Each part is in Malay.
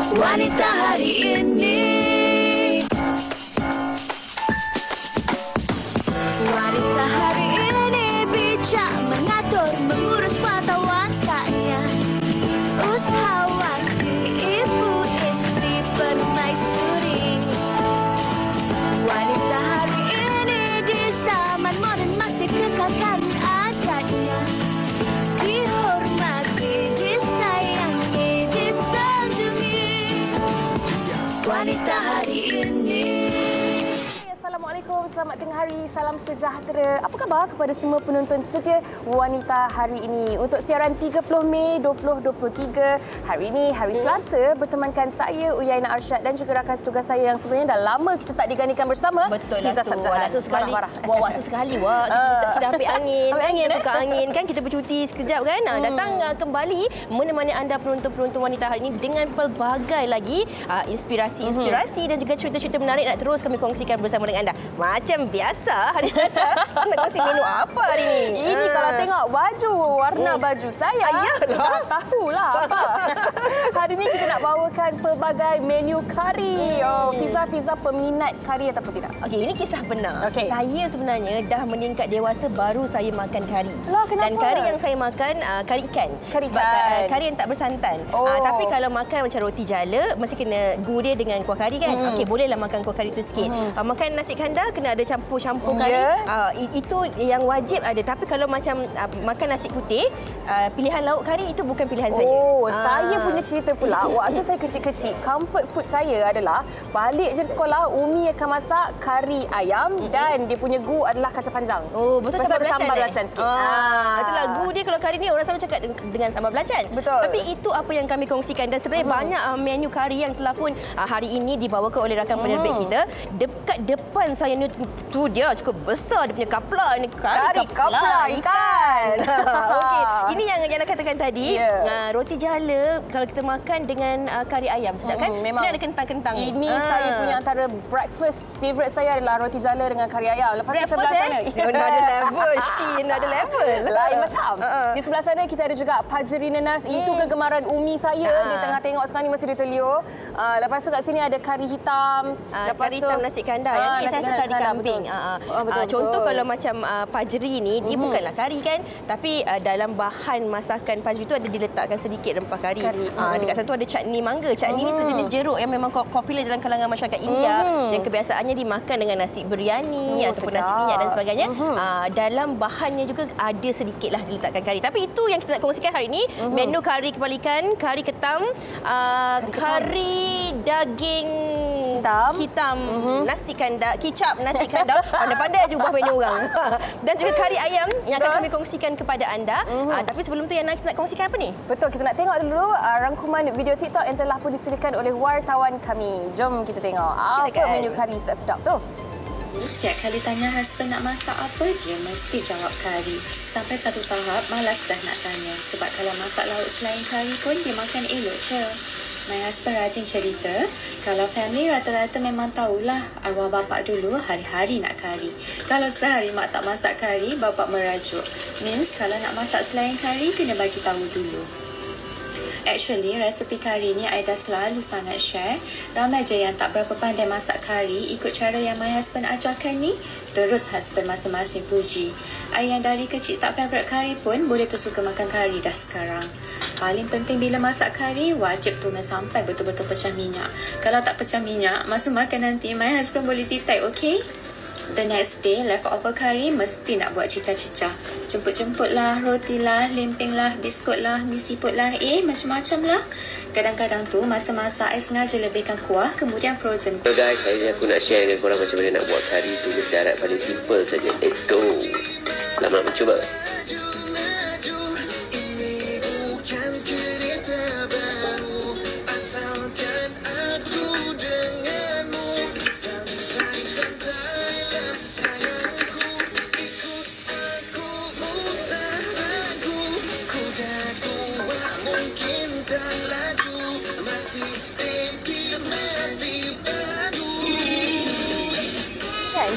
Wanita hari ini. Wanita hari ini bijak mengatur, mengurus mata wataknya. Usahawati, ibu, istri, permaisuri. Wanita hari ini di zaman modern masih kekalkan adatnya. Dihormati, disayangi, disanjungi. Wanita hari ini. Assalamualaikum, selamat tengah hari, salam sejahtera. Apa khabar kepada semua penonton setia Wanita hari ini? Untuk siaran 30 Mei 2023, hari ini, hari Selasa, bertemankan saya, Uyaina Arsyad dan juga rakan setugas saya yang sebenarnya dah lama kita tak digandikan bersama. Betul Fiza lah tu. Sabjahan. Sekali. Wah, sesekali. Wah, kita ambil angin. Kita tukar angin kan, kita bercuti sekejap kan. Datang kembali menemani anda penonton-penonton Wanita hari ini dengan pelbagai lagi inspirasi dan juga cerita-cerita menarik nak terus kami kongsikan bersama dengan anda. Macam biasa, hari Selasa, nak kongsi menu apa hari ini? Ini kalau tengok baju, warna baju saya, sudah tahulah apa. Hari ini kita nak bawakan pelbagai menu kari. Fiza peminat kari ataupun tidak? Okey, ini kisah benar. Okey. Saya sebenarnya dah meningkat dewasa baru saya makan kari. Lah, kenapa? Dan kari yang saya makan kari ikan. Kari Sebab ikan. kari yang tak bersantan. Oh. Tapi kalau makan macam roti jala, mesti kena gu dia dengan kuah kari kan. Okey, bolehlah makan kuah kari tu sikit. Makan nasi kandar kena ada campur-campur kari. Itu yang wajib ada. Tapi kalau macam makan nasi putih, pilihan lauk kari itu bukan pilihan saya. Saya punya cerita pula. Waktu saya kecil-kecil, comfort food saya adalah balik je sekolah, Umi akan masak kari ayam dan dia punya gu adalah kacang panjang. Oh, betul, sambal belacan sikit. Itulah gu dia kalau kari ni orang selalu cakap dengan sambal belacan. Betul. Tapi itu apa yang kami kongsikan dan sebenarnya banyak menu kari yang telah pun hari ini dibawakan oleh rakan penerbit kita. Dekat depan saya ni tu dia cukup besar dia punya kapla ni kari kapla ikan. Okey, ini yang nak katakan tadi. Roti jala kalau kita makan dengan kari ayam sedap kan? Memang. Ini ada kentang-kentang. Ini saya punya antara breakfast favorite saya adalah roti jala dengan kari ayam. Lepas tu sebelah sana. Ada level, Shin. Ada level. Lain macam. Di sebelah sana kita ada juga pajeri nanas. Itu kegemaran Umi saya. Dia tengah tengok sekarang ni masih di telio. Lepas tu kat sini ada kari hitam. Kari hitam nasi kandar. Yang ni saya rasa kari kambing. Contoh kalau macam pajeri ni, dia bukanlah kari kan. Tapi dalam bahan masakan pajeri tu ada diletakkan sedikit rempah kari. Dekat sana tu ada chutney mangga. Chutney ni sejenis jeruk yang memang popular dalam kalangan masyarakat India. Yang kebiasaannya dimakan dengan nasi biryani ataupun nasi minyak dan sebagainya. Dalam bahannya juga ada sedikitlah diletakkan kari. Tapi itu yang kita nak kongsikan hari ini. Menu kari kepala ikan, kari ketam, kari daging hitam, nasi kandar, kicap nasi kandar. Pandai-pandai je ubah menu orang. Dan juga kari ayam yang akan kami kongsikan kepada anda. Tapi sebelum tu yang kita nak kongsikan apa ni? Betul, kita nak tengok dulu rangkuman video TikTok yang telah pun disediakan oleh wartawan kami. Jom kita tengok apa menu kari sedap-sedap tu. Setiap kali tanya husband nak masak apa, dia mesti jawab kari. Sampai satu tahap, malas dah nak tanya. Sebab kalau masak lauk selain kari pun, dia makan elok je. My husband rajin cerita, kalau family rata-rata memang tahulah arwah bapak dulu hari-hari nak kari. Kalau sehari mak tak masak kari, bapak merajuk. Means kalau nak masak selain kari, kena bagi tahu dulu. Actually, resepi kari ni I dah selalu sangat share. Ramai je yang tak berapa pandai masak kari, ikut cara yang my husband ajarkan ni, terus husband masing-masing puji. I yang dari kecil tak favourite kari pun boleh tersuka makan kari dah sekarang. Paling penting bila masak kari, wajib tunggu sampai betul-betul pecah minyak. Kalau tak pecah minyak, masa makan nanti my husband boleh titai, okay? The next day, leftover curry mesti nak buat cicah-cicah. Jemput-jemput lah, roti lah, lempeng lah, biskut lah, mi siput lah, macam-macam lah. Kadang-kadang tu, masa-masa I sengaja lebihkan kuah, kemudian frozen. So guys, hari ni aku nak share dengan korang macam mana nak buat kari tumis darat paling simple saja. Let's go. Selamat mencuba.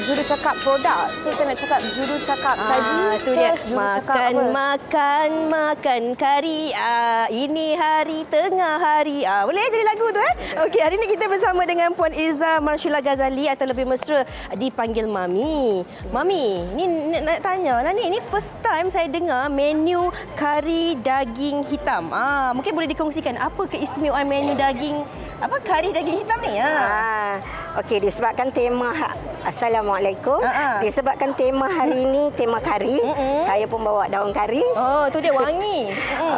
juru cakap produk. So saya nak cakap juru cakap saja. Itu dia. Makan kari. Ini hari tengah hari. Boleh jadi lagu tu Okey, hari ni kita bersama dengan Puan Irza Marshula Ghazali atau lebih mesra dipanggil Mami. Mami, ni nak tanya lah ni first time saya dengar menu kari daging hitam. Mungkin boleh dikongsikan apa keistimewaan menu kari daging hitam ni? Okey, disebabkan tema Assalamualaikum. Disebabkan tema hari ini tema kari, saya pun bawa daun kari. Oh, tu dia wangi.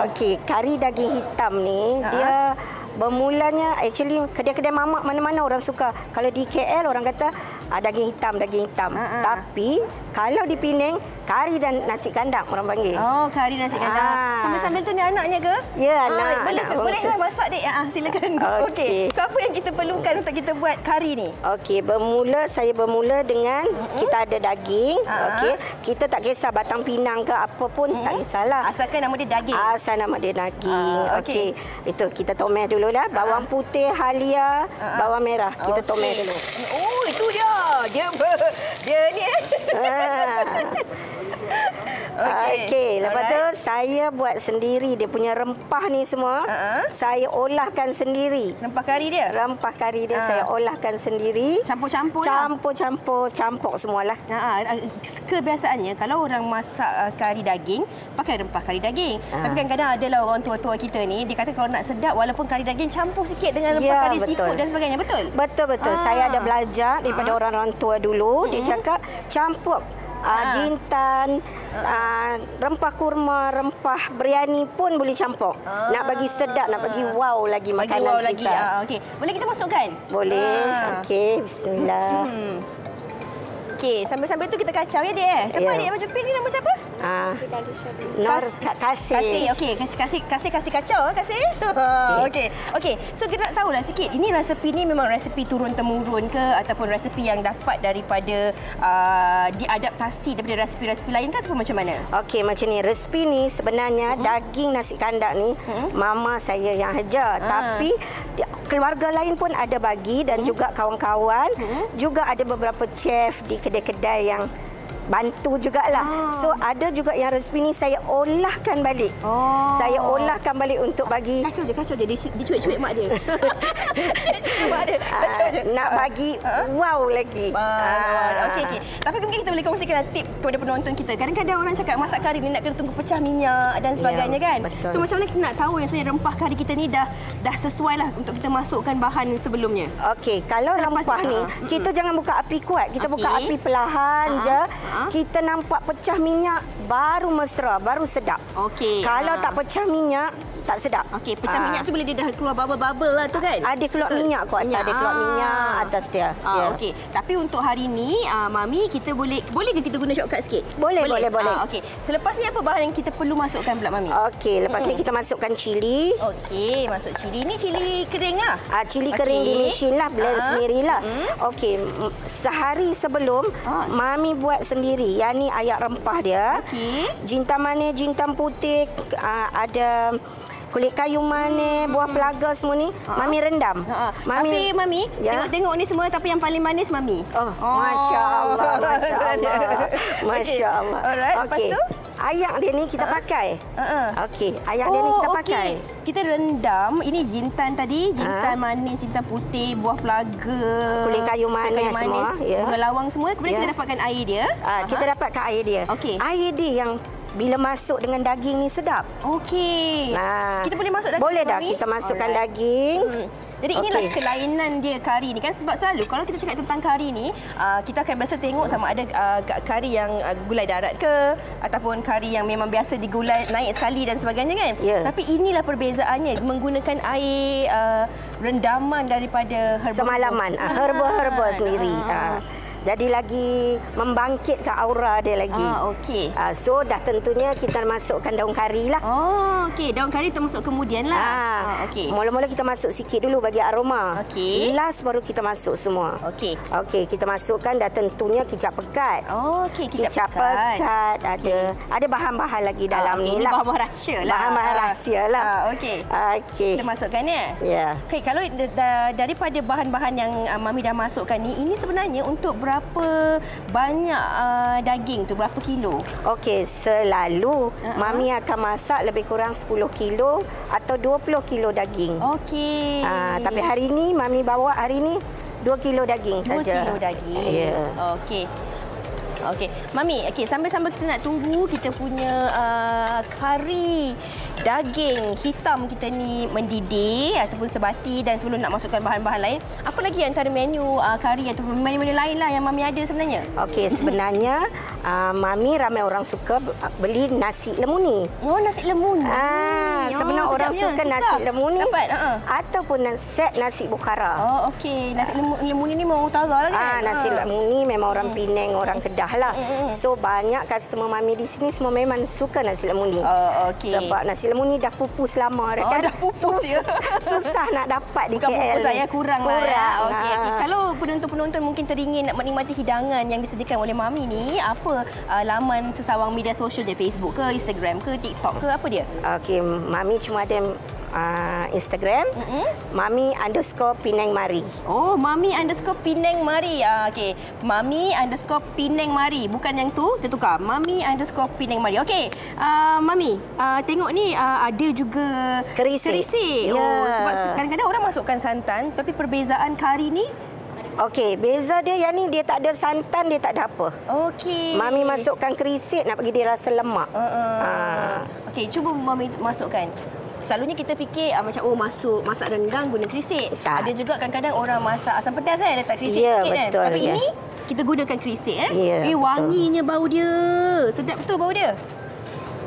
Okey, kari daging hitam ni dia bermulanya actually kedai-kedai mamak mana-mana orang suka. Kalau di KL orang kata daging hitam. Tapi kalau di Penang kari dan nasi kandang orang panggil. Oh, kari nasi kandang. Sambil-sambil tu ni anaknya ke? Ya, anak. Boleh masak dik. Silakan. Okey. So apa yang kita perlukan untuk kita buat kari ni? Okey, saya bermula dengan kita ada daging. Okey, kita tak kisah batang pinang ke apa pun tak kisahlah. Asalkan nama dia daging. Asal nama dia daging. Okey. Itu kita tomeh dulu dah. Bawang putih, halia, bawang merah. Kita tomeh dulu. Oh, itu dia. Dia ni Okey, lepas tu saya buat sendiri dia punya rempah ni semua. Saya olahkan sendiri. Rempah kari dia? Rempah kari dia saya olahkan sendiri. Campur semualah. Kebiasaannya kalau orang masak kari daging, pakai rempah kari daging. Tapi kadang-kadang adalah orang tua-tua kita ni, dia kata kalau nak sedap walaupun kari daging campur sikit dengan rempah kari seafood dan sebagainya. Betul? Betul. Saya ada belajar daripada orang-orang tua dulu. Dia cakap campur jintan, rempah kurma, rempah biryani pun boleh campur. Nak bagi sedap, nak bagi wow lagi makanan kita. Okey. Boleh kita masukkan? Boleh. Okey, bismillah. Okey, sambil-sambil tu kita kacau ya, Dek. Siapa Dek baju pink ni, nama siapa? Nur Kasih. Okey, kasih kacau, kasih. Okey. So kita nak tahulah sikit, ini resepi ni memang resepi turun temurun ke ataupun resepi yang dapat daripada diadaptasi daripada resepi-resepi lain ke ataupun macam mana? Okey, macam ni. Resepi ni sebenarnya daging nasi kandang ni mama saya yang hajar. Tapi keluarga lain pun ada bagi dan juga kawan-kawan. Juga ada beberapa chef di kedai-kedai yang bantu jugalah. So ada juga yang resepi ni saya olahkan balik. Saya olahkan balik untuk bagi kacau je dicuik-cuik mak dia. Cuik-cuik mak dia. Kacau je. Nak bagi wow lagi. Okey. Tapi mungkin kita boleh kongsikan tip kepada penonton kita. Kadang-kadang orang cakap masak kari ni nak kena tunggu pecah minyak dan sebagainya kan. Betul. So macam mana kita nak tahu yang sebenarnya rempah kari kita ni dah sesuai lah untuk kita masukkan bahan sebelumnya. Okey, kalau rempah ni kita jangan buka api kuat. Kita buka api perlahan je. Kita nampak pecah minyak baru mesra, baru sedap. Okey. Kalau tak pecah minyak, tak sedap. Okey, pecah minyak tu bila dia dah keluar bubble-bubble lah tu kan? Ada keluar minyak kot. Ada keluar minyak atas dia. Okey. Tapi untuk hari ni, Mami, kita boleh ke kita guna shortcut sikit? Boleh. Okey. Selepas ni apa bahan yang kita perlu masukkan pula, Mami? Okey, lepas ni kita masukkan cili. Okey, masuk cili. Ni cili kering lah? Cili kering di mesin lah, blend sendirilah. Okey, sehari sebelum, Mami buat sendiri. Yang ni ayak rempah dia. Okey. Jintan manis, jintan putih, ada kulit kayu manis, buah pelaga semua ni. Mami rendam. Tapi Mami, tengok ni semua tapi yang paling manis Mami. Masya Allah. Masya Allah. Alright, lepas tu? Ayak dia ni kita pakai. Okey, ayak dia ni kita pakai. Kita rendam. Ini jintan tadi, jintan manis, jintan putih, buah pelaga, kulit kayu manis semua, bunga lawang semua. Kemudian kita dapatkan air dia. Kita dapatkan air dia. Okey. Air dia yang bila masuk dengan daging ni sedap. Okey. Kita boleh masuk daging? Boleh dah, kita masukkan daging. Jadi inilah kelainan dia kari ni kan, sebab selalu kalau kita cakap tentang kari ni, kita akan biasa tengok sama ada kari yang gulai darat ke ataupun kari yang memang biasa digulai naik sekali dan sebagainya kan. Tapi inilah perbezaannya menggunakan air rendaman daripada semalaman, herba-herba sendiri. Jadi lagi membangkitkan aura dia lagi. Okey. So dah tentunya kita masukkan daun kari lah. Okey. Daun kari tu masuk kemudian lah. Okey. Mula-mula kita masuk sikit dulu bagi aroma. Okey. Last baru kita masuk semua. Okey. Okey, kita masukkan dah tentunya kicap pekat. Okey, kicap pekat. Ada bahan-bahan lagi dalam ni lah. Bahan-bahan rahsia lah. Bahan-bahan rahsia lah. Okey. Okey. Kita masukkan ya? Ya. Okey, kalau daripada bahan-bahan yang Mami dah masukkan ni, ini sebenarnya untuk berapa banyak daging tu? Berapa kilo? Okey, selalu Mami akan masak lebih kurang 10 kilo atau 20 kilo daging. Okey. Tapi hari ni Mami bawa 2 kilo daging 2 saja. 2 kilo daging. Ya. Okey. Okey, Mami, sambil-sambil kita nak tunggu kita punya kari daging hitam kita ni mendidih ataupun sebati dan sebelum nak masukkan bahan-bahan lain, apa lagi antara menu kari atau menu-menu lain lah yang Mami ada sebenarnya? Okey, sebenarnya Mami ramai orang suka beli nasi lemuni. Oh, nasi lemuni. Sebenarnya orang suka nasi lemuni dapat ataupun set nasi bukhara. Oh, okey. Nasi lemuni ni memang utara lah kan? Nasi lemuni memang orang Penang, orang Kedah lah. So banyak customer Mami di sini semua memang suka nasi lemuni. Oh, okey. Sebab nasi lemuni dah pupus lama dah kan. Dah pupus ya. Susah nak dapat di Bukan KL. Bukan pupus lah, kurang lah. Ya. Okey. Kalau penonton-penonton mungkin teringin nak menikmati hidangan yang disediakan oleh Mami ni, apa laman sesawang media sosial dia? Facebook ke, Instagram ke, TikTok ke, apa dia? Okey, Mami cuma ada Instagram, Mami_Penang Mari. Oh, Mami_Penang Mari. Okey, Mami_Penang Mari. Bukan yang tu, dia tukar. Mami_Penang Mari. Okey, Mami, tengok ni ada juga Kerisik. Oh, sebab kadang-kadang orang masukkan santan, tapi perbezaan kari ni Okey, beza dia yang ni dia tak ada santan, dia tak ada apa. Okey. Mami masukkan kerisik nak bagi dia rasa lemak. Okey, cuba Mami masukkan. Selalunya kita fikir macam masak rendang guna kerisik. Tak. Ada juga kadang-kadang orang masak asam pedas letak kerisik ya, sikit betul, kan. Tapi ya. ini kita gunakan kerisik Ya, wanginya bau dia. Sedap betul bau dia.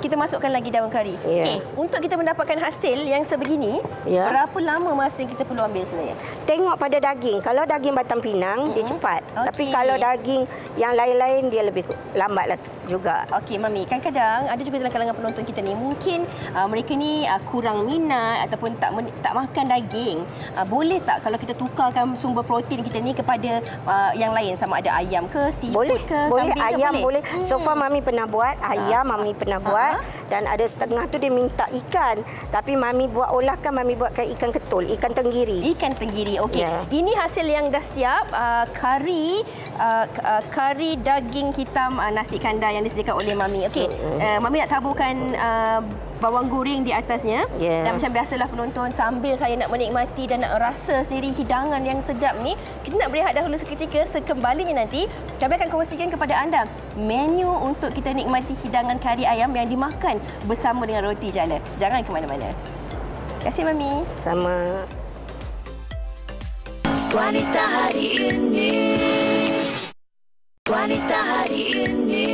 Kita masukkan lagi daun kari. Ya. Okey, untuk kita mendapatkan hasil yang sebegini, Ya. berapa lama masa yang kita perlu ambil sebenarnya? Tengok pada daging. Kalau daging batang pinang, dia cepat. Tapi kalau daging yang lain-lain, dia lebih lambatlah juga. Okey, Mami. Kadang-kadang ada juga dalam kalangan penonton kita ni, mungkin mereka ni kurang minat ataupun tak makan daging. Boleh tak kalau kita tukarkan sumber protein kita ni kepada yang lain, sama ada ayam ke, seafood ke, boleh kambing ayam ke, boleh. So far Mami pernah buat ayam, Mami pernah buat. Dan ada setengah tu dia minta ikan. Tapi Mami buat Mami buatkan ikan ketul, ikan tenggiri. Ikan tenggiri. Okey. Ya. Ini hasil yang dah siap, kari daging hitam nasi kandar yang disediakan oleh Mami. Okey. Mami nak taburkan bawang goreng di atasnya. Ya. Dan macam biasalah penonton, sambil saya nak menikmati dan nak rasa sendiri hidangan yang sedap ni, kita nak berehat dahulu seketika. Sekembalinya nanti kami akan kongsikan kepada anda menu untuk kita nikmati hidangan kari ayam yang dimakan bersama dengan roti jala. Jangan ke mana-mana. Terima kasih Mami. Sama. Wanita hari ini, wanita hari ini,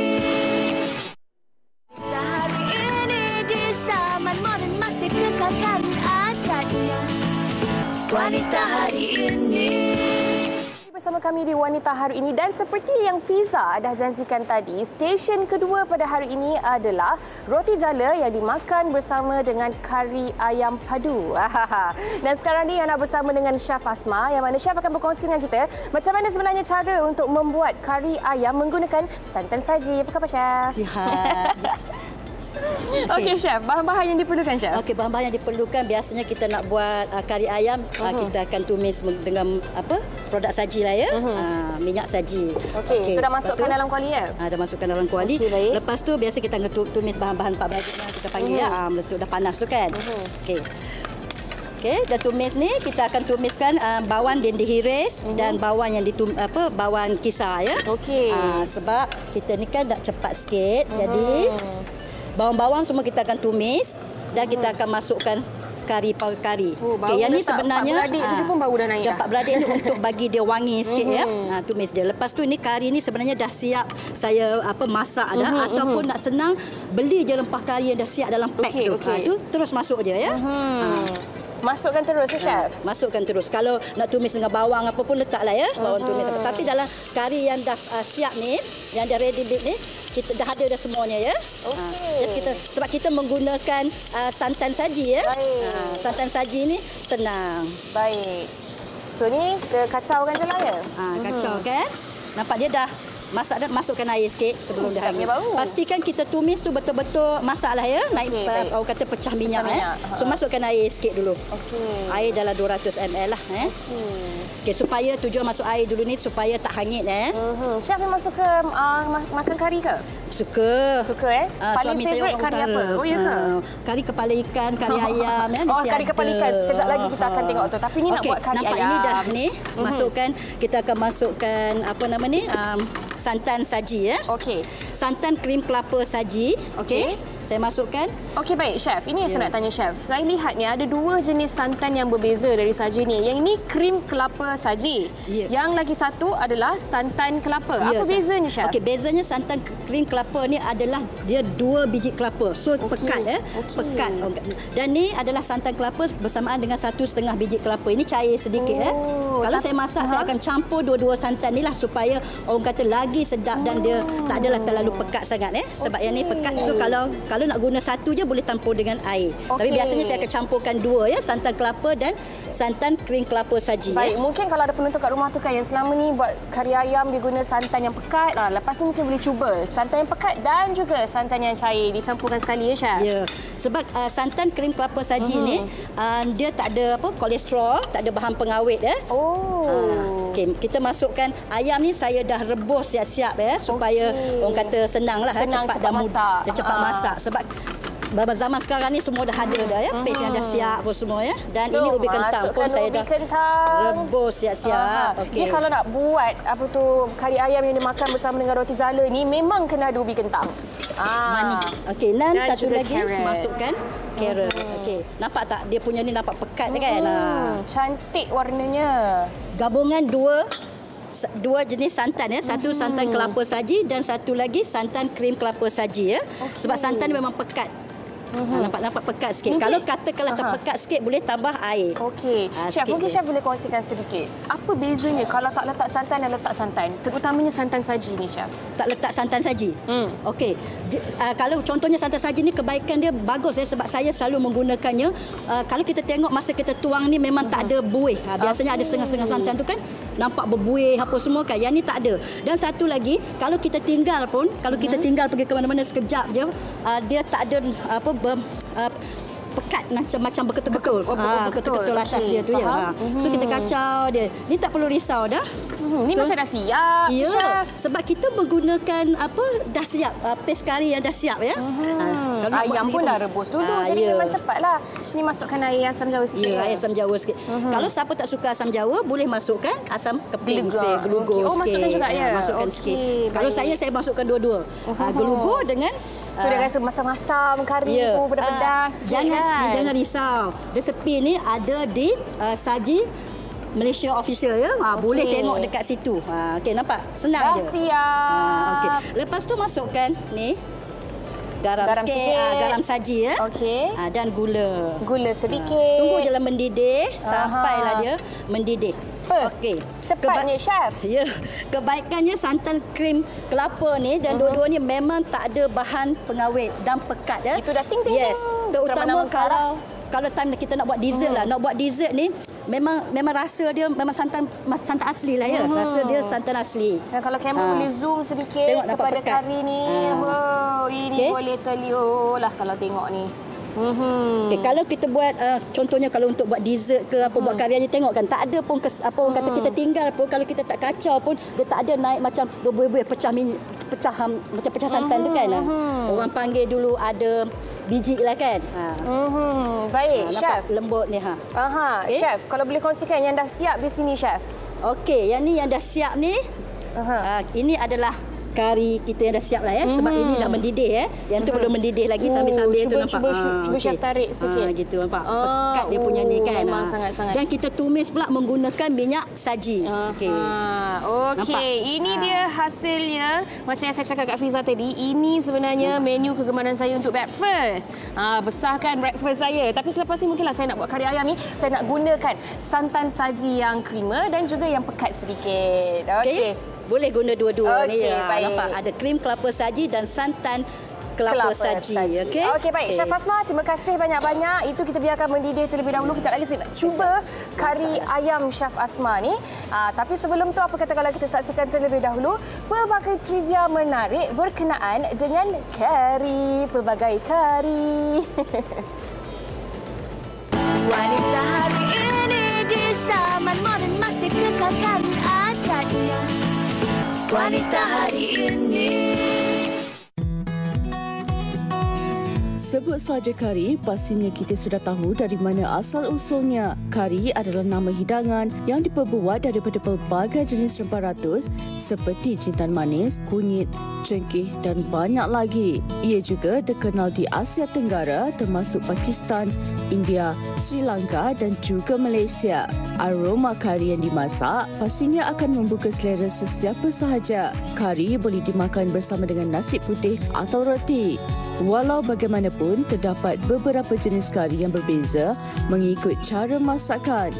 wanita hari ini di zaman modern masih kekalkan adatnya. Wanita hari ini. Bersama kami di Wanita Hari ini dan seperti yang Fiza dah janjikan tadi, stesen kedua pada hari ini adalah roti jala yang dimakan bersama dengan kari ayam padu. Dan sekarang ni Ana bersama dengan Chef Asma, yang mana Chef akan berkongsi dengan kita macam mana sebenarnya cara untuk membuat kari ayam menggunakan santan saji. Apa khabar Chef? Sihat. Okey Chef, bahan-bahan yang diperlukan Chef? Okey, bahan-bahan yang diperlukan biasanya kita nak buat kari ayam, kita akan tumis dengan produk saji lah ya. Minyak saji. Okey, itu dah masukkan dalam kuali ya? Dah masukkan dalam kuali. Okay, lepas tu biasa kita akan tumis bahan-bahan Pak Bajet yang kita panggil ya. Meletup dah panas tu kan. Okey. Okey, dah tumis ni kita akan tumiskan bawang yang dihiris dan bawang yang bawang kisar ya. Okey. Sebab kita ni kan nak cepat sikit. Jadi bawang-bawang semua kita akan tumis dan kita akan masukkan kari. Okey, yang ni sebenarnya Pak beradik tu pun bau dah naik dah. Pak beradik ni untuk bagi dia wangi sikit ya. Tumis dia. Lepas tu ni kari ni sebenarnya dah siap saya masak dah ataupun nak senang beli je rempah kari yang dah siap dalam pack tu. Tu terus masuk je ya. Masukkan terus ya Chef? Masukkan terus. Kalau nak tumis dengan bawang apa pun letaklah ya. Bawang tumis apa. Tapi dalam kari yang dah siap ni, yang dah ready ni, kita dah ada dah semuanya ya. Okey. Sebab kita menggunakan santan saji ya. Santan saji ni senang. Baik. So ni kita kacaukan je lah ya? Kacau kan. Nampak dia dah masukkan air sikit sebelum dia hangat. bau. Pastikan kita tumis tu betul-betul masaklah ya. Naik orang kata pecah minyak So masukkan air sikit dulu. Air dalam 200 ml lah Okey, supaya tujuan masuk air dulu ni supaya tak hangit Chef memang suka makan kari ke? Suka. Paling favourite kari apa? Oh ya ke? Kari kepala ikan, kari ayam kari kepala ikan. Sekejap lagi kita akan tengok tu. Tapi ni nak buat kari nampak ayam. Ini dah ni masukkan, kita akan masukkan apa nama ni? Santan saji Okey. Santan krim kelapa saji. Okey. Saya masukkan. Okey, baik chef. Ini yang saya nak tanya chef. Saya lihat ni ada dua jenis santan yang berbeza dari saji ni. Yang ini krim kelapa saji. Yang lagi satu adalah santan kelapa. Apa bezanya chef? Okey, bezanya santan krim kelapa ni adalah dia 2 biji kelapa. So pekat pekat. Dan ni adalah santan kelapa bersamaan dengan 1,5 biji kelapa. Ini cair sedikit Kalau saya masak saya akan campur dua-dua santan ni lah supaya orang kata lagi sedap dan dia tak adalah terlalu pekat sangat Sebab yang ni pekat. So kalau nak guna satu je boleh campur dengan air. Tapi biasanya saya akan campurkan dua santan kelapa dan santan krim kelapa saji. Baik, mungkin kalau ada penonton kat rumah tu kan yang selama ni buat kari ayam dia guna santan yang pekat, lepas ni mungkin boleh cuba santan yang pekat dan juga santan yang cair dicampurkan sekali chef. Ya. Sebab santan krim kelapa saji ni dia tak ada kolesterol, tak ada bahan pengawet Okey, kita masukkan ayam ni saya dah rebus siap-siap supaya orang kata senanglah cepat dah masak. Dia cepat masak sebab zaman sekarang ni semua dah ada dah paste yang dah siap pun semua dan ini ubi kentang pun saya dah rebus siap-siap. Okey. Kalau nak buat kari ayam yang dimakan bersama dengan roti jala ni memang kena ada ubi kentang. Manis. Okey, dan satu lagi masukkan carrot. Okey, nampak tak dia punya ni nampak pekat kan? Cantik warnanya. Gabungan dua jenis santan satu santan kelapa saji dan satu lagi santan krim kelapa saji Sebab santan memang pekat. Nampak pekat sikit. Kalau katakanlah terpekat sikit boleh tambah air. Okey. Chef, mungkin chef boleh kongsikan sedikit. Apa bezanya kalau tak letak santan dan letak santan? Terutamanya santan saji ni chef. Tak letak santan saji. Okey. Kalau contohnya santan saji ni kebaikan dia bagus sebab saya selalu menggunakannya. Kalau kita tengok masa kita tuang ni memang tak ada buih. Biasanya ada setengah-setengah santan tu kan nampak berbuih apa semua kan. Yang ni tak ada. Dan satu lagi, kalau kita tinggal pun, kita pergi ke mana-mana sekejap je, dia tak ada pekat macam betul-betul. Betul-betul atas dia tu So kita kacau dia. Ni tak perlu risau dah. Ni macam dah siap. Ya, chef. sebab kita menggunakan dah siap paste kari yang dah siap ayam pun dah rebus dulu jadi memang cepatlah. Ni masukkan air asam jawa sikit. Air asam jawa sikit. Kalau siapa tak suka asam jawa boleh masukkan asam keping gelugur sikit. Masukkan juga masukkan sikit. Kalau saya masukkan dua-dua. Gelugur dengan tu dia rasa masam-masam kari tu pedas-pedas sikit jangan risau. Resepi ni ada di Saji Malaysia Official boleh tengok dekat situ. Okey, nampak? Senang je. Dah siap. Okey. Lepas tu masukkan ni garam sikit. Garam saji Okey. Dan gula. Gula sedikit. Tunggu je mendidih sampailah dia mendidih. Okey. Cepatnya chef. Ya. Kebaikannya santan krim kelapa ni dan dua-dua ni memang tak ada bahan pengawet dan pekat Itu dah ting. Yes. Terutama kalau time kita nak buat dessert nak buat dessert ni memang rasa dia memang santan asli lah rasa dia santan asli. Dan kalau kamera boleh zoom sedikit kepada kari ni. Ini boleh terlihat lah kalau tengok ni. Okay, kalau kita buat contohnya kalau untuk buat dessert ke buat kari aja tengok kan tak ada pun orang kata kita tinggal pun kalau kita tak kacau pun dia tak ada naik macam berbuih-buih pecah macam pecah santan tu kan. Orang panggil dulu ada biji lah kan. Baik chef. Lembut ni Okay. Chef, kalau boleh kongsikan yang dah siap di sini chef. Okey, yang ni yang dah siap ni. Ini adalah kari kita yang dah siap lah sebab ini dah mendidih yang tu belum mendidih lagi sambil-sambil tu nampak. Cuba chef tarik sikit. Gitu nampak. Pekat dia punya ni kan. Memang sangat-sangat. Dan kita tumis pula menggunakan minyak saji. Okey, ini dia hasilnya. Macam yang saya cakap kat Fiza tadi, ini sebenarnya menu kegemaran saya untuk breakfast. Besarkan breakfast saya. Tapi selepas ni mungkinlah saya nak buat kari ayam ni, saya nak gunakan santan saji yang creamer dan juga yang pekat sedikit. Okey. Boleh guna dua-dua ni baik. nampak ada krim kelapa saji dan santan kelapa saji. Okey, baik. Chef Asma, terima kasih banyak-banyak. Itu kita biarkan mendidih terlebih dahulu. Kejap lagi saya nak cuba kari ayam Chef Asma ni. Tapi sebelum tu, apa kata kalau kita saksikan terlebih dahulu pelbagai trivia menarik berkenaan dengan kari. Pelbagai kari. Wanita hari ini di zaman moden masih kekalkan adatnya. Wanita hari ini. Sebut saja kari, pastinya kita sudah tahu dari mana asal-usulnya. Kari adalah nama hidangan yang diperbuat daripada pelbagai jenis rempah ratus seperti jintan manis, kunyit, cengkeh dan banyak lagi. Ia juga terkenal di Asia Tenggara termasuk Pakistan, India, Sri Lanka dan juga Malaysia. Aroma kari yang dimasak pastinya akan membuka selera sesiapa sahaja. Kari boleh dimakan bersama dengan nasi putih atau roti. Walau bagaimanapun, terdapat beberapa jenis kari yang berbeza mengikut cara masakan.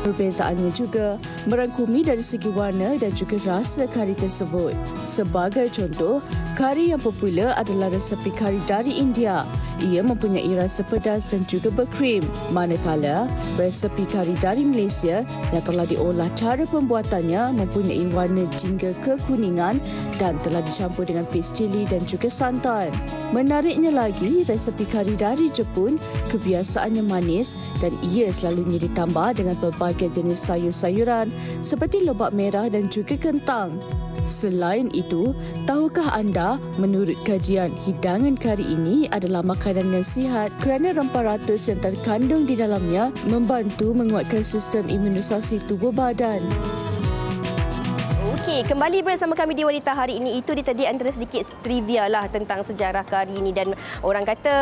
Perbezaannya juga merangkumi dari segi warna dan juga rasa kari tersebut. Sebagai contoh, kari yang popular adalah resepi kari dari India. Ia mempunyai rasa pedas dan juga berkrim. Manakala, resepi kari dari Malaysia yang telah diolah cara pembuatannya mempunyai warna jingga kekuningan dan telah dicampur dengan pes cili dan juga santan. Menariknya lagi, resepi kari dari Jepun kebiasaannya manis dan ia selalunya ditambah dengan pelbagai jenis sayur-sayuran seperti lobak merah dan juga kentang. Selain itu, tahukah anda menurut kajian hidangan kari ini adalah makanan yang sihat kerana rempah ratus yang terkandung di dalamnya membantu menguatkan sistem imunisasi tubuh badan. Okey, kembali bersama kami di Wanita hari ini. Itu tadi antara sedikit trivia lah tentang sejarah kari ini. Dan orang kata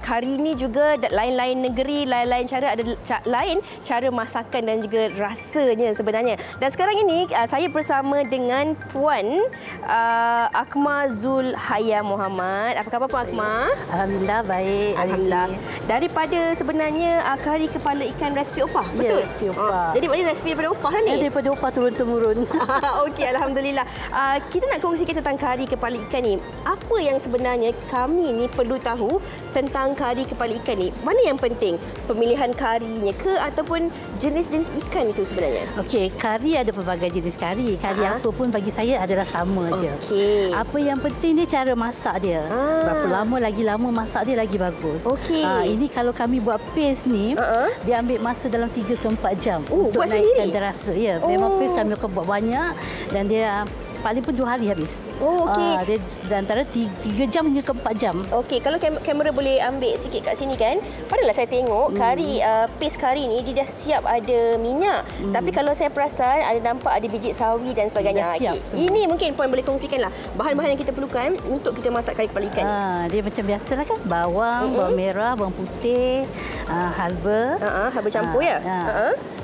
kari ini juga lain-lain negeri, lain-lain cara, ada lain cara masakan dan juga rasanya sebenarnya. Dan sekarang ini saya bersama dengan Puan Akma Zulhaya Muhammad. Apa khabar Puan Akma? Alhamdulillah, baik. Alhamdulillah. Daripada sebenarnya kari kepala ikan resipi opah, betul? Ya, resipi opah. Jadi maknanya resipi daripada opah kan ni? Daripada opah turun-temurun. Okey, alhamdulillah. Kita nak kongsikan tentang kari kepala ikan ni. Apa yang sebenarnya kami ni perlu tahu tentang kari kepala ikan ni? Mana yang penting? Pemilihan karinya ke ataupun jenis-jenis ikan itu sebenarnya? Okey, kari ada pelbagai jenis kari. Kari apa pun bagi saya adalah sama je. Okey. Apa yang penting dia cara masak dia. Berapa lama, lagi lama masak dia lagi bagus. Okey. Ini kalau kami buat paste ni, dia ambil masa dalam 3 ke 4 jam untuk naikkan dia rasa. Ya, memang paste kami akan buat banyak dan dia paling pun 2 hari habis. Oh, okey. Dia antara 3 jam hingga ke 4 jam. Okey, kalau kamera boleh ambil sikit kat sini kan. Padahallah saya tengok kari paste kari ni dia dah siap ada minyak. Tapi kalau saya perasan ada nampak ada biji sawi dan sebagainya. Siap, ini mungkin Puan boleh kongsikanlah bahan-bahan yang kita perlukan untuk kita masak kari kepala ikan. Dia macam biasalah kan, bawang, bawang merah, bawang putih, halba. Halba campur ya.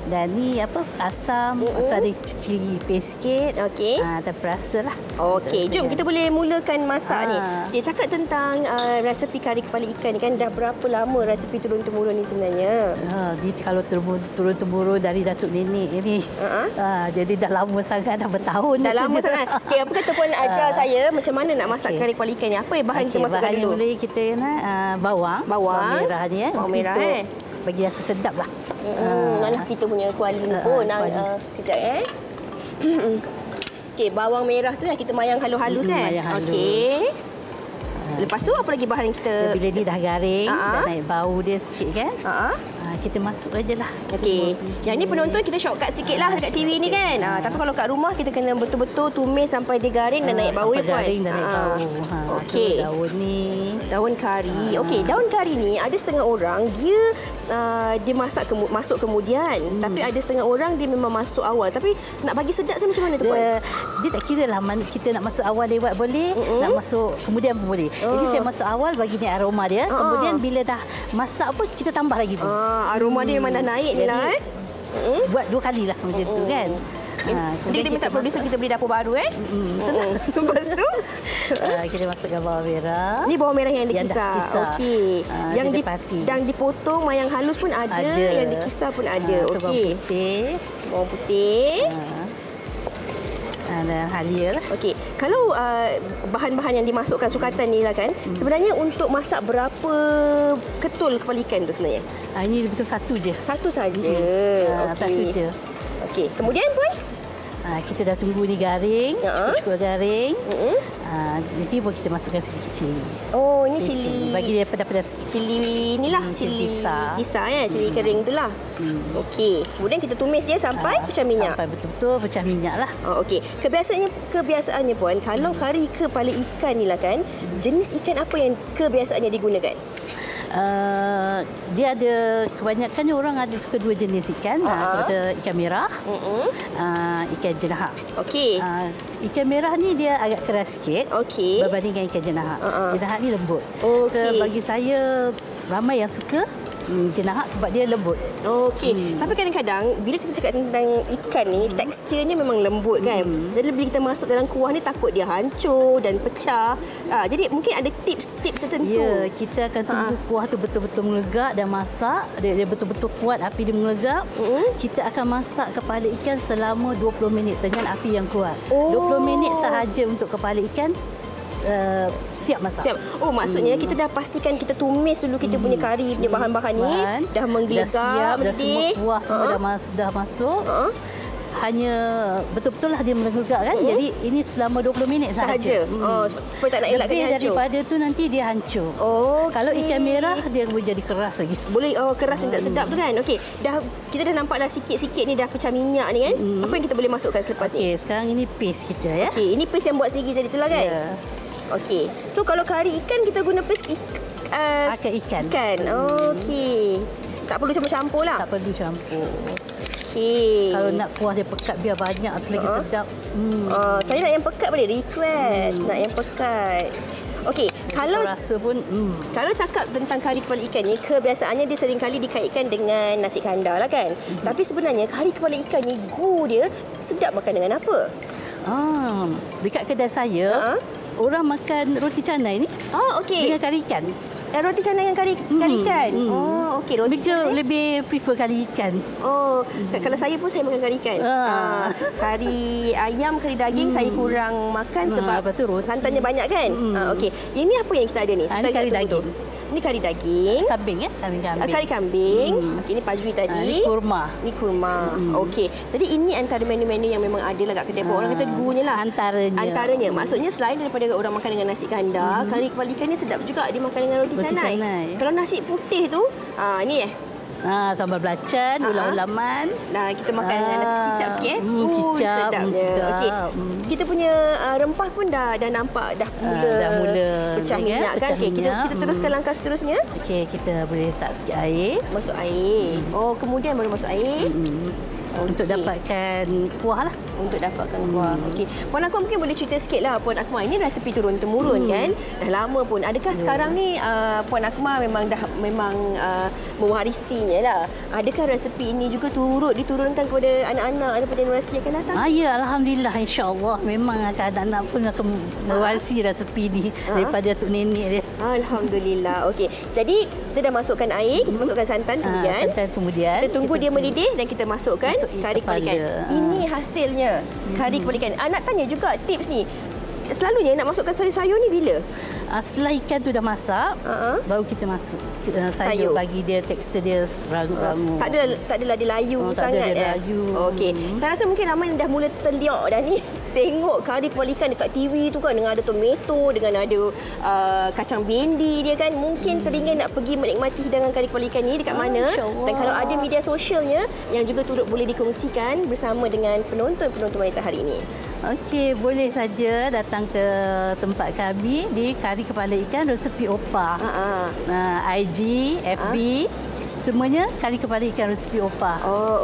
Dan ni apa, asam, ada cili paste sikit. Okey. Dan rasa lah. Okey, jom kita boleh mulakan masak ni. Dia cakap tentang resepi kari kepala ikan ni kan, dah berapa lama resepi turun-temurun ni sebenarnya? Dia kalau turun-temurun dari datuk nenek ni. Jadi dah lama sangat, dah bertahun. Dah lama sangat. Okey, apa kata Puan ajar saya macam mana nak masak kari kepala ikan ni? Apa bahan kita masukkan bahan dulu? Bahan kita bawang merah ni merah bagi rasa sedap lah. Mana kita punya kuali ni pun. Kejap Okey, bawang merah tu yang kita mayang halus-halus kan? Okey. Lepas tu apa lagi bahan kita? Bila dia dah garing, dah naik bau dia sikit kan? Kita masuk aja lah. Okey. Yang ni penonton kita shortcut sikit lah dekat TV ni kan? Tapi kalau kat rumah kita kena betul-betul tumis sampai dia garing dan naik bau. Sampai garing dan naik bau. Okey. Daun ni. Daun kari. Okey, daun kari ni ada setengah orang dia masuk kemudian. Tapi ada setengah orang dia memang masuk awal. Tapi nak bagi sedap saya macam mana tu Puan? Dia tak kira lah kita nak masuk awal lewat boleh, nak masuk kemudian pun boleh. Jadi saya masuk awal bagi ni aroma dia. Kemudian bila dah masak pun kita tambah lagi pun. Aroma dia memang dah naik ni lah. Buat 2 kali lah macam tu kan. Kita minta produser kita beli dapur baru Lepas tu kita masukkan bawang merah. Ni bawang merah yang dikisar. Okey. Yang dipotong mayang halus pun ada. Yang dikisar pun ada. Okey. Bawang putih. Dan halia lah. Okey, kalau bahan-bahan yang dimasukkan sukatan ni lah kan, sebenarnya untuk masak berapa ketul kepala ikan tu sebenarnya? Ini betul satu je. Satu saja. Satu je. Okey, kemudian Puan? Kita dah tunggu ni garing, cukup garing. Nanti pun kita masukkan sedikit cili. Oh, ini cili. Bagi dia pedas-pedas sikit. Cili inilah, cili kisar ya, cili kering tu lah. Okey, kemudian kita tumis dia sampai pecah minyak. Sampai betul-betul pecah minyak lah. Okey, kebiasaannya Puan, kalau kari kepala ikan ni lah kan, jenis ikan apa yang kebiasaannya digunakan? Dia ada, kebanyakannya orang ada suka dua jenis ikan. Ada ikan merah, ikan jenahak. Okey. Ikan merah ni dia agak keras sikit berbandingkan ikan jenahak. Jenahak ni lembut. So, bagi saya ramai yang suka jenahak sebab dia lembut. Okey. Tapi kadang-kadang bila kita cakap tentang ikan ni, teksturnya memang lembut kan. Jadi bila kita masuk dalam kuah ni takut dia hancur dan pecah. Jadi mungkin ada tips-tips tertentu. Ya, kita akan tunggu kuah tu betul-betul melegak dan masak. Dia betul-betul kuat api dia melegak. Kita akan masak kepala ikan selama 20 minit dengan api yang kuat. 20 minit sahaja untuk kepala ikan. Siap masak. Siap. Oh, maksudnya kita dah pastikan kita tumis dulu kita punya kari punya bahan-bahan ni dah menggelegak, dah siap, dah semua kuah semua dah masuk. Hanya betul-betul lah dia melegak kan. Jadi ini selama 20 minit sahaja. Supaya tak nak elakkan dia hancur. Lebih daripada tu nanti dia hancur. Kalau ikan merah dia boleh jadi keras lagi. Boleh keras dan tak sedap tu kan. Okey, kita dah nampak dah sikit-sikit ni dah pecah minyak ni kan. Apa yang kita boleh masukkan selepas ni? Okey, sekarang ini paste kita ya. Okey, ini paste yang buat sendiri tadi tu lah kan. Okey. So kalau kari ikan kita guna paste pakai ikan. Okey. Tak perlu campur-campur lah. Tak perlu campur. Okey. Kalau nak kuah dia pekat biar banyak lagi sedap. Saya nak yang pekat boleh request. Nak yang pekat. Okey, kalau rasa pun kalau cakap tentang kari kepala ikan ni, kebiasaannya dia seringkali dikaitkan dengan nasi kandar lah kan. Tapi sebenarnya kari kepala ikan ni dia sedap makan dengan apa? Dekat kedai saya orang makan roti canai ni dengan kari ikan. Roti canai dengan kari ikan. Okey, roti canai lebih prefer kari ikan. Kalau saya pun saya makan kari ikan. Kari ayam, kari daging saya kurang makan sebab santannya banyak kan. Okey. Ini apa yang kita ada ni? Ini kari daging. Ini kari daging. Kambing ya? Kambing. Kari kambing. Okey, ini pajri tadi. Ini kurma. Okey. Jadi ini antara menu-menu yang memang ada lah kat kedai. Orang kata gurunya lah. Antaranya. Maksudnya selain daripada orang makan dengan nasi kandar, kari kepala ikan ni sedap juga dimakan dengan roti canai. Kalau nasi putih tu, ni sambal belacan, ulam-ulaman. Kita makan dengan nasi kicap sikit kicap. Sedapnya. Okey. Kita punya rempah pun dah nampak dah mula pecah minyak kan. Okey, kita teruskan langkah seterusnya. Okey, kita boleh letak sikit air. Masuk air. Kemudian baru masuk air. Untuk dapatkan kuah lah. Untuk dapatkan kuah. Okey. Puan Akmal mungkin boleh cerita sikit lah Puan Akmal. Ini resepi turun-temurun kan. Dah lama pun. Adakah sekarang ni Puan Akmal memang mewarisinya lah. Adakah resepi ini juga diturunkan kepada anak-anak ataupun generasi yang akan datang? Ya, Alhamdulillah, insya-Allah memang anak-anak pun akan mewarisi resepi ni daripada tok nenek dia. Alhamdulillah. Okey. Jadi kita dah masukkan air, kita masukkan santan kemudian. Kita tunggu dia mendidih dan kita masukkan kari kepala ikan. Ini hasilnya kari kepala ikan. Nak tanya juga tips ni. Selalunya nak masukkan sayur-sayur ni bila? Setelah ikan tu dah masak, baru kita masuk sayur. Bagi dia tekstur dia rangup-rangup. Tak adalah dia layu sangat. Okey. Saya rasa mungkin ramai dah mula terliak dah ni. Tengok kari kepala ikan dekat TV tu kan, dengan ada tomato, dengan ada kacang bendi dia kan. Mungkin teringin nak pergi menikmati hidangan kari kepala ikan ni dekat mana. Dan kalau ada media sosialnya yang juga turut boleh dikongsikan bersama dengan penonton-penonton wanita hari ini. Okey, boleh saja datang ke tempat kami di Kari Kepala Ikan Resepi Opah. IG, FB, semuanya Kari Kepala Ikan Resepi Opah.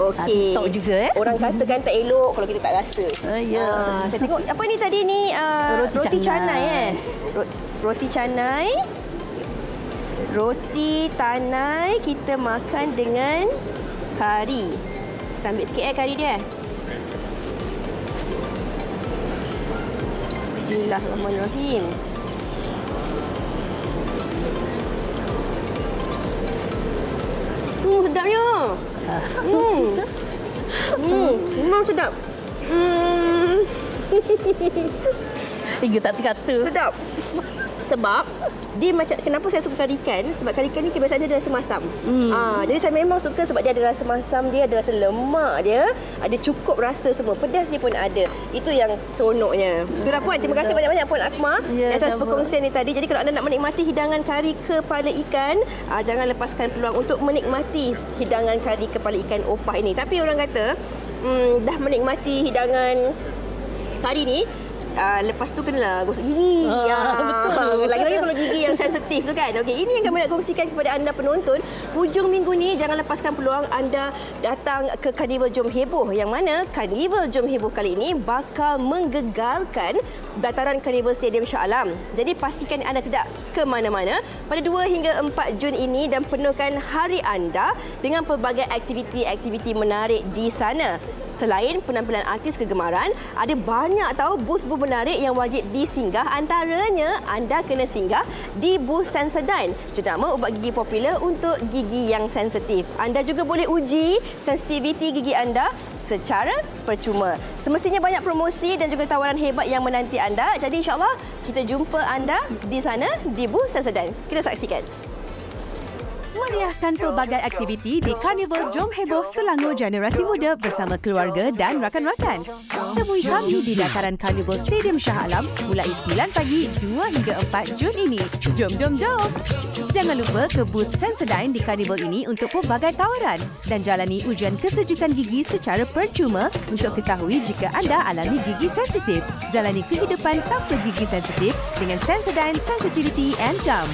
Okey. TikTok juga Orang katakan tak elok kalau kita tak rasa. Saya tengok apa ni tadi ni roti canai Roti canai. Roti canai kita makan dengan kari. Kita ambil sikit kari dia. Bismillahirrahmanirrahim. Sedapnya. Memang sedap. Tiga tak kata. Sedap. Sebab dia macam, kenapa saya suka kari ikan? Sebab kari ikan ni kebiasaan dia ada rasa masam. Jadi saya memang suka sebab dia ada rasa masam dia, ada rasa lemak dia, ada cukup rasa semua. Pedas dia pun ada. Itu yang seronoknya. Itulah Puan. Terima kasih banyak-banyak Puan Akmal atas perkongsian ni tadi. Jadi kalau anda nak menikmati hidangan kari kepala ikan, jangan lepaskan peluang untuk menikmati hidangan kari kepala ikan Opah ini. Tapi orang kata dah menikmati hidangan kari ni, lepas tu kenalah gosok gigi. Betul. Lagi-lagi kalau gigi yang sensitif tu kan. Okey, ini yang kami nak kongsikan kepada anda penonton. Hujung minggu ni jangan lepaskan peluang anda datang ke Karnival Jom Heboh, yang mana Karnival Jom Heboh kali ini bakal menggegarkan dataran Karnival Stadium Shah Alam. Jadi pastikan anda tidak ke mana-mana pada 2 hingga 4 Jun ini dan penuhkan hari anda dengan pelbagai aktiviti-aktiviti menarik di sana. Selain penampilan artis kegemaran, ada banyak booth-booth menarik yang wajib disinggah. Antaranya, anda kena singgah di booth Sensodyne, jenama ubat gigi popular untuk gigi yang sensitif. Anda juga boleh uji sensitiviti gigi anda secara percuma. Semestinya banyak promosi dan juga tawaran hebat yang menanti anda. Jadi insyaAllah kita jumpa anda di sana, di booth Sensodyne. Kita saksikan. Meriahkan pelbagai aktiviti di Karnival Jom Heboh Selangor Generasi Muda bersama keluarga dan rakan-rakan. Temui kami di dataran Karnival Stadium Shah Alam mulai 9 pagi 2 hingga 4 Jun ini. Jom, jom, jom! Jangan lupa ke booth Sensodyne di Karnival ini untuk pelbagai tawaran dan jalani ujian kesejukan gigi secara percuma untuk ketahui jika anda alami gigi sensitif. Jalani kehidupan tanpa gigi sensitif dengan Sensodyne Sensitivity and Gum.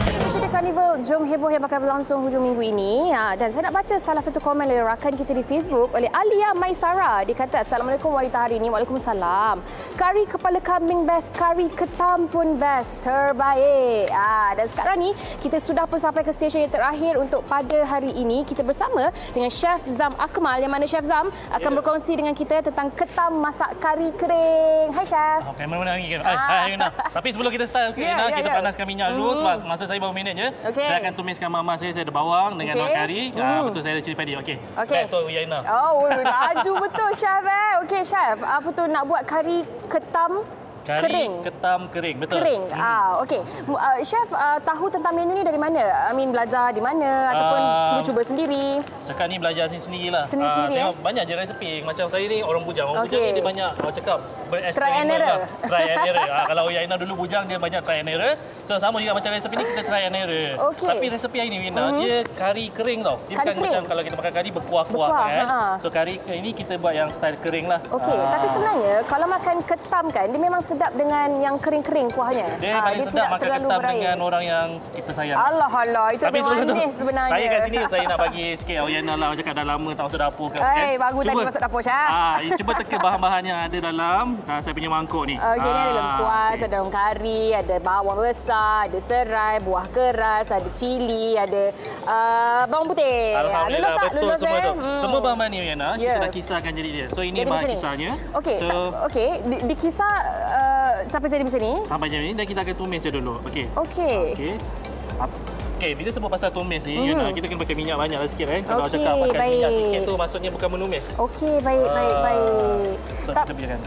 Itu dia Karnival Jom Heboh yang bakal berlangsung hujung minggu ini. Dan saya nak baca salah satu komen dari rakan kita di Facebook oleh Alia Maisara. Dia kata, Assalamualaikum wanita hari ini. Waalaikumsalam. Kari kepala kambing best, kari ketam pun best. Terbaik. Dan sekarang ni kita sudah pun sampai ke stesen yang terakhir untuk pada hari ini. Kita bersama dengan Chef Zam Akmal, yang mana Chef Zam akan berkongsi dengan kita tentang ketam masak kari kering. Hai Chef. Okey, mana-mana lagi. Hai Yuna. Tapi sebelum kita start, kita panaskan minyak dulu sebab masa saya baru minit je. Saya akan tumiskan mama saya ada bawang dengan daun kari. Betul, saya ada cili padi. Okey. Tu Yaina. Oh, laju betul Chef Okey Chef, apa tu nak buat kari ketam kering. Ketam kering, betul. Kering. Okey. Chef tahu tentang menu ni dari mana? I mean belajar di mana ataupun cuba-cuba sendiri? Cakap ni belajar sendirilah. Sendiri-sendiri tengok banyak je resepi. Macam saya ni orang bujang. Orang bujang ni dia banyak cakap try and error. Try and error. Kalau Yaina dulu bujang dia banyak try and error. So sama juga macam resepi ni kita try and error. Tapi resepi hari ni Yaina dia kari kering tau. Dia bukan macam kalau kita makan kari berkuah-kuah kan. So kari ini kita buat yang style kering lah. Okey, tapi sebenarnya kalau makan ketam kan dia memang sedap dengan yang kering-kering kuahnya. Dia paling sedap makan ketam dengan orang yang kita sayang. Allah, itu memang manis sebenarnya. Saya kat sini saya nak bagi sikit Yaina lah, cakap dah lama tak masuk dapur kan. Bagus tadi masuk dapur Chef. Cuba teka bahan-bahan yang ada dalam saya punya mangkuk ni. Okey, ni ada lengkuas, ada daun kari, ada bawang besar, ada serai, buah keras, ada cili, ada bawang putih. Alhamdulillah, betul semua tu. Semua bahan-bahan ni Yaina, kita dah kisarkan jadi dia. So ini bahan kisarnya. Okey, dikisar sampai jadi macam ni. Sampai jadi ni dan kita akan tumis je dulu. Okey. Okey, bila sebut pasal tumis ni, kita kena pakai minyak banyaklah sikit Kalau cakap pakai minyak sikit tu maksudnya bukan menumis. Okey, baik. So, kita biarkan.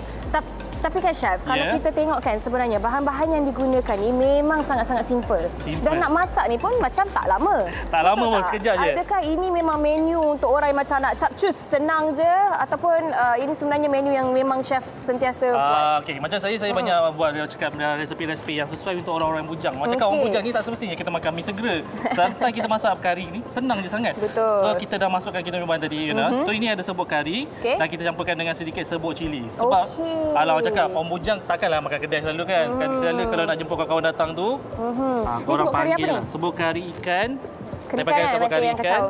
Tapi kan Chef, kalau kita tengok kan sebenarnya bahan-bahan yang digunakan ni memang sangat-sangat simple. Dan nak masak ni pun macam tak lama. Tak lama pun, sekejap je. Adakah ini memang menu untuk orang yang macam nak capcus senang je ataupun ini sebenarnya menu yang memang Chef sentiasa buat? Okey, macam saya banyak buat cakap resepi-resepi yang sesuai untuk orang-orang bujang. Macam orang bujang ni tak semestinya kita makan mi segera. Sometimes kita masak kari ni senang je sangat. Betul. So kita dah masukkan kita punya bahan tadi So ini ada serbuk kari dan kita campurkan dengan sedikit serbuk cili. Sebab kalau orang bujang takkanlah makan kedai selalu kan. Kadang-kadang kalau nak jemput kawan-kawan datang tu, korang panggil lah. Serbuk kari ikan. Saya pakai serbuk kari ikan.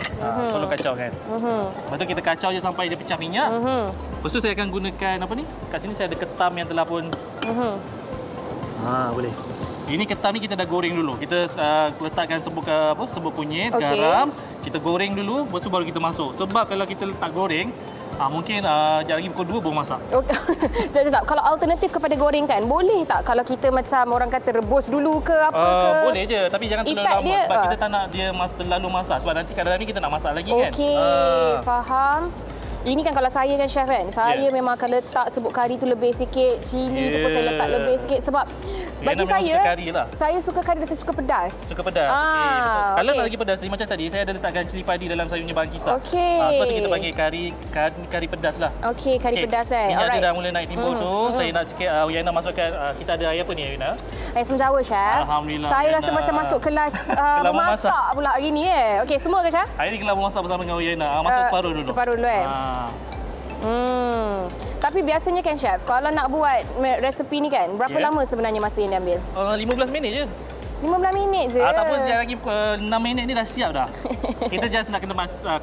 Tolong kacau kan. Lepas tu kita kacau je sampai dia pecah minyak. Lepas tu saya akan gunakan apa ni? Kat sini saya ada ketam yang telah pun. Boleh. Ini ketam ni kita dah goreng dulu. Kita letakkan serbuk kunyit, garam. Kita goreng dulu, lepas tu baru kita masuk. Sebab kalau kita letak goreng, mungkin sekejap lagi pukul 2 baru masak. Sekejap. Kalau alternatif kepada goreng kan, boleh tak kalau kita macam orang kata rebus dulu ke apa ke? Boleh je, tapi jangan terlalu lama. Sebab kita tak nak dia terlalu masak. Sebab nanti kadang-kadang ni kita nak masak lagi kan. Okey, faham. Ini kan kalau saya kan chef kan, saya memang akan letak serbuk kari tu lebih sikit, cili tu pun saya letak lebih sikit sebab bagi saya saya suka kari dan saya suka pedas. Suka pedas. Kalau nak lagi pedas, macam tadi saya ada letakkan cili padi dalam sayur punya bahan kisar. Sebab tu kita panggil kari pedas lah. Okey, kari pedas Minyak dia dah mula naik timbul tu. Saya nak sikit Yana masukkan, kita ada air apa ni Yana? Air Jawa, chef. Alhamdulillah. Saya rasa macam masuk kelas memasak pula hari ni Okey, semua ke chef? Hari ni kelas memasak bersama dengan Yana. Masuk separuh dulu. Separuh dulu Tapi biasanya kan chef, kalau nak buat resepi ni kan, berapa lama sebenarnya masa yang diambil? 15 minit je. 15 minit je. Tak apa, sekejap lagi 6 minit ni dah siap dah. Kita just nak kena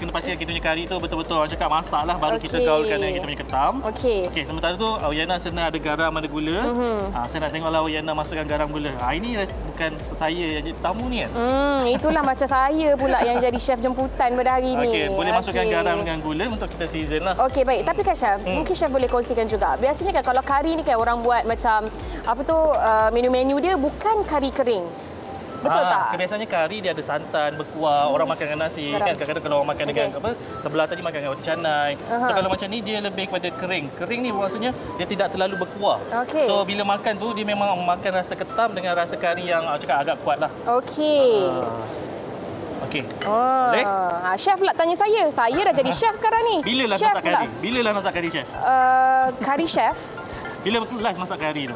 pastikan kita punya kari tu betul-betul orang cakap masak lah, baru kita gaulkan dengan kita punya ketam. Okey, sementara tu Yana senang ada garam, ada gula. Saya nak tengoklah Yana masukkan garam gula. Ini bukan saya yang jadi tamu ni kan. Itulah macam saya pula yang jadi chef jemputan pada hari ni. Okey, boleh masukkan garam dengan gula untuk kita season lah. Okey, baik. Tapi kan chef, mungkin chef boleh kongsikan juga. Biasanya kan kalau kari ni kan orang buat macam apa tu, menu-menu dia bukan kari kering. Betul tak? Biasanya kari dia ada santan, berkuah, orang makan dengan nasi. Kan kadang-kadang kalau orang makan dengan sebelah tadi makan dengan roti canai. So kalau macam ni dia lebih kepada kering. Kering ni maksudnya dia tidak terlalu berkuah. So bila makan tu dia memang makan rasa ketam dengan rasa kari yang cakap agak kuat lah. Okey. Boleh? Chef pula tanya saya. Saya dah jadi chef sekarang ni. Bila lah masak kari? Bila lah masak kari chef? Kari chef? Bila betul last masak kari tu?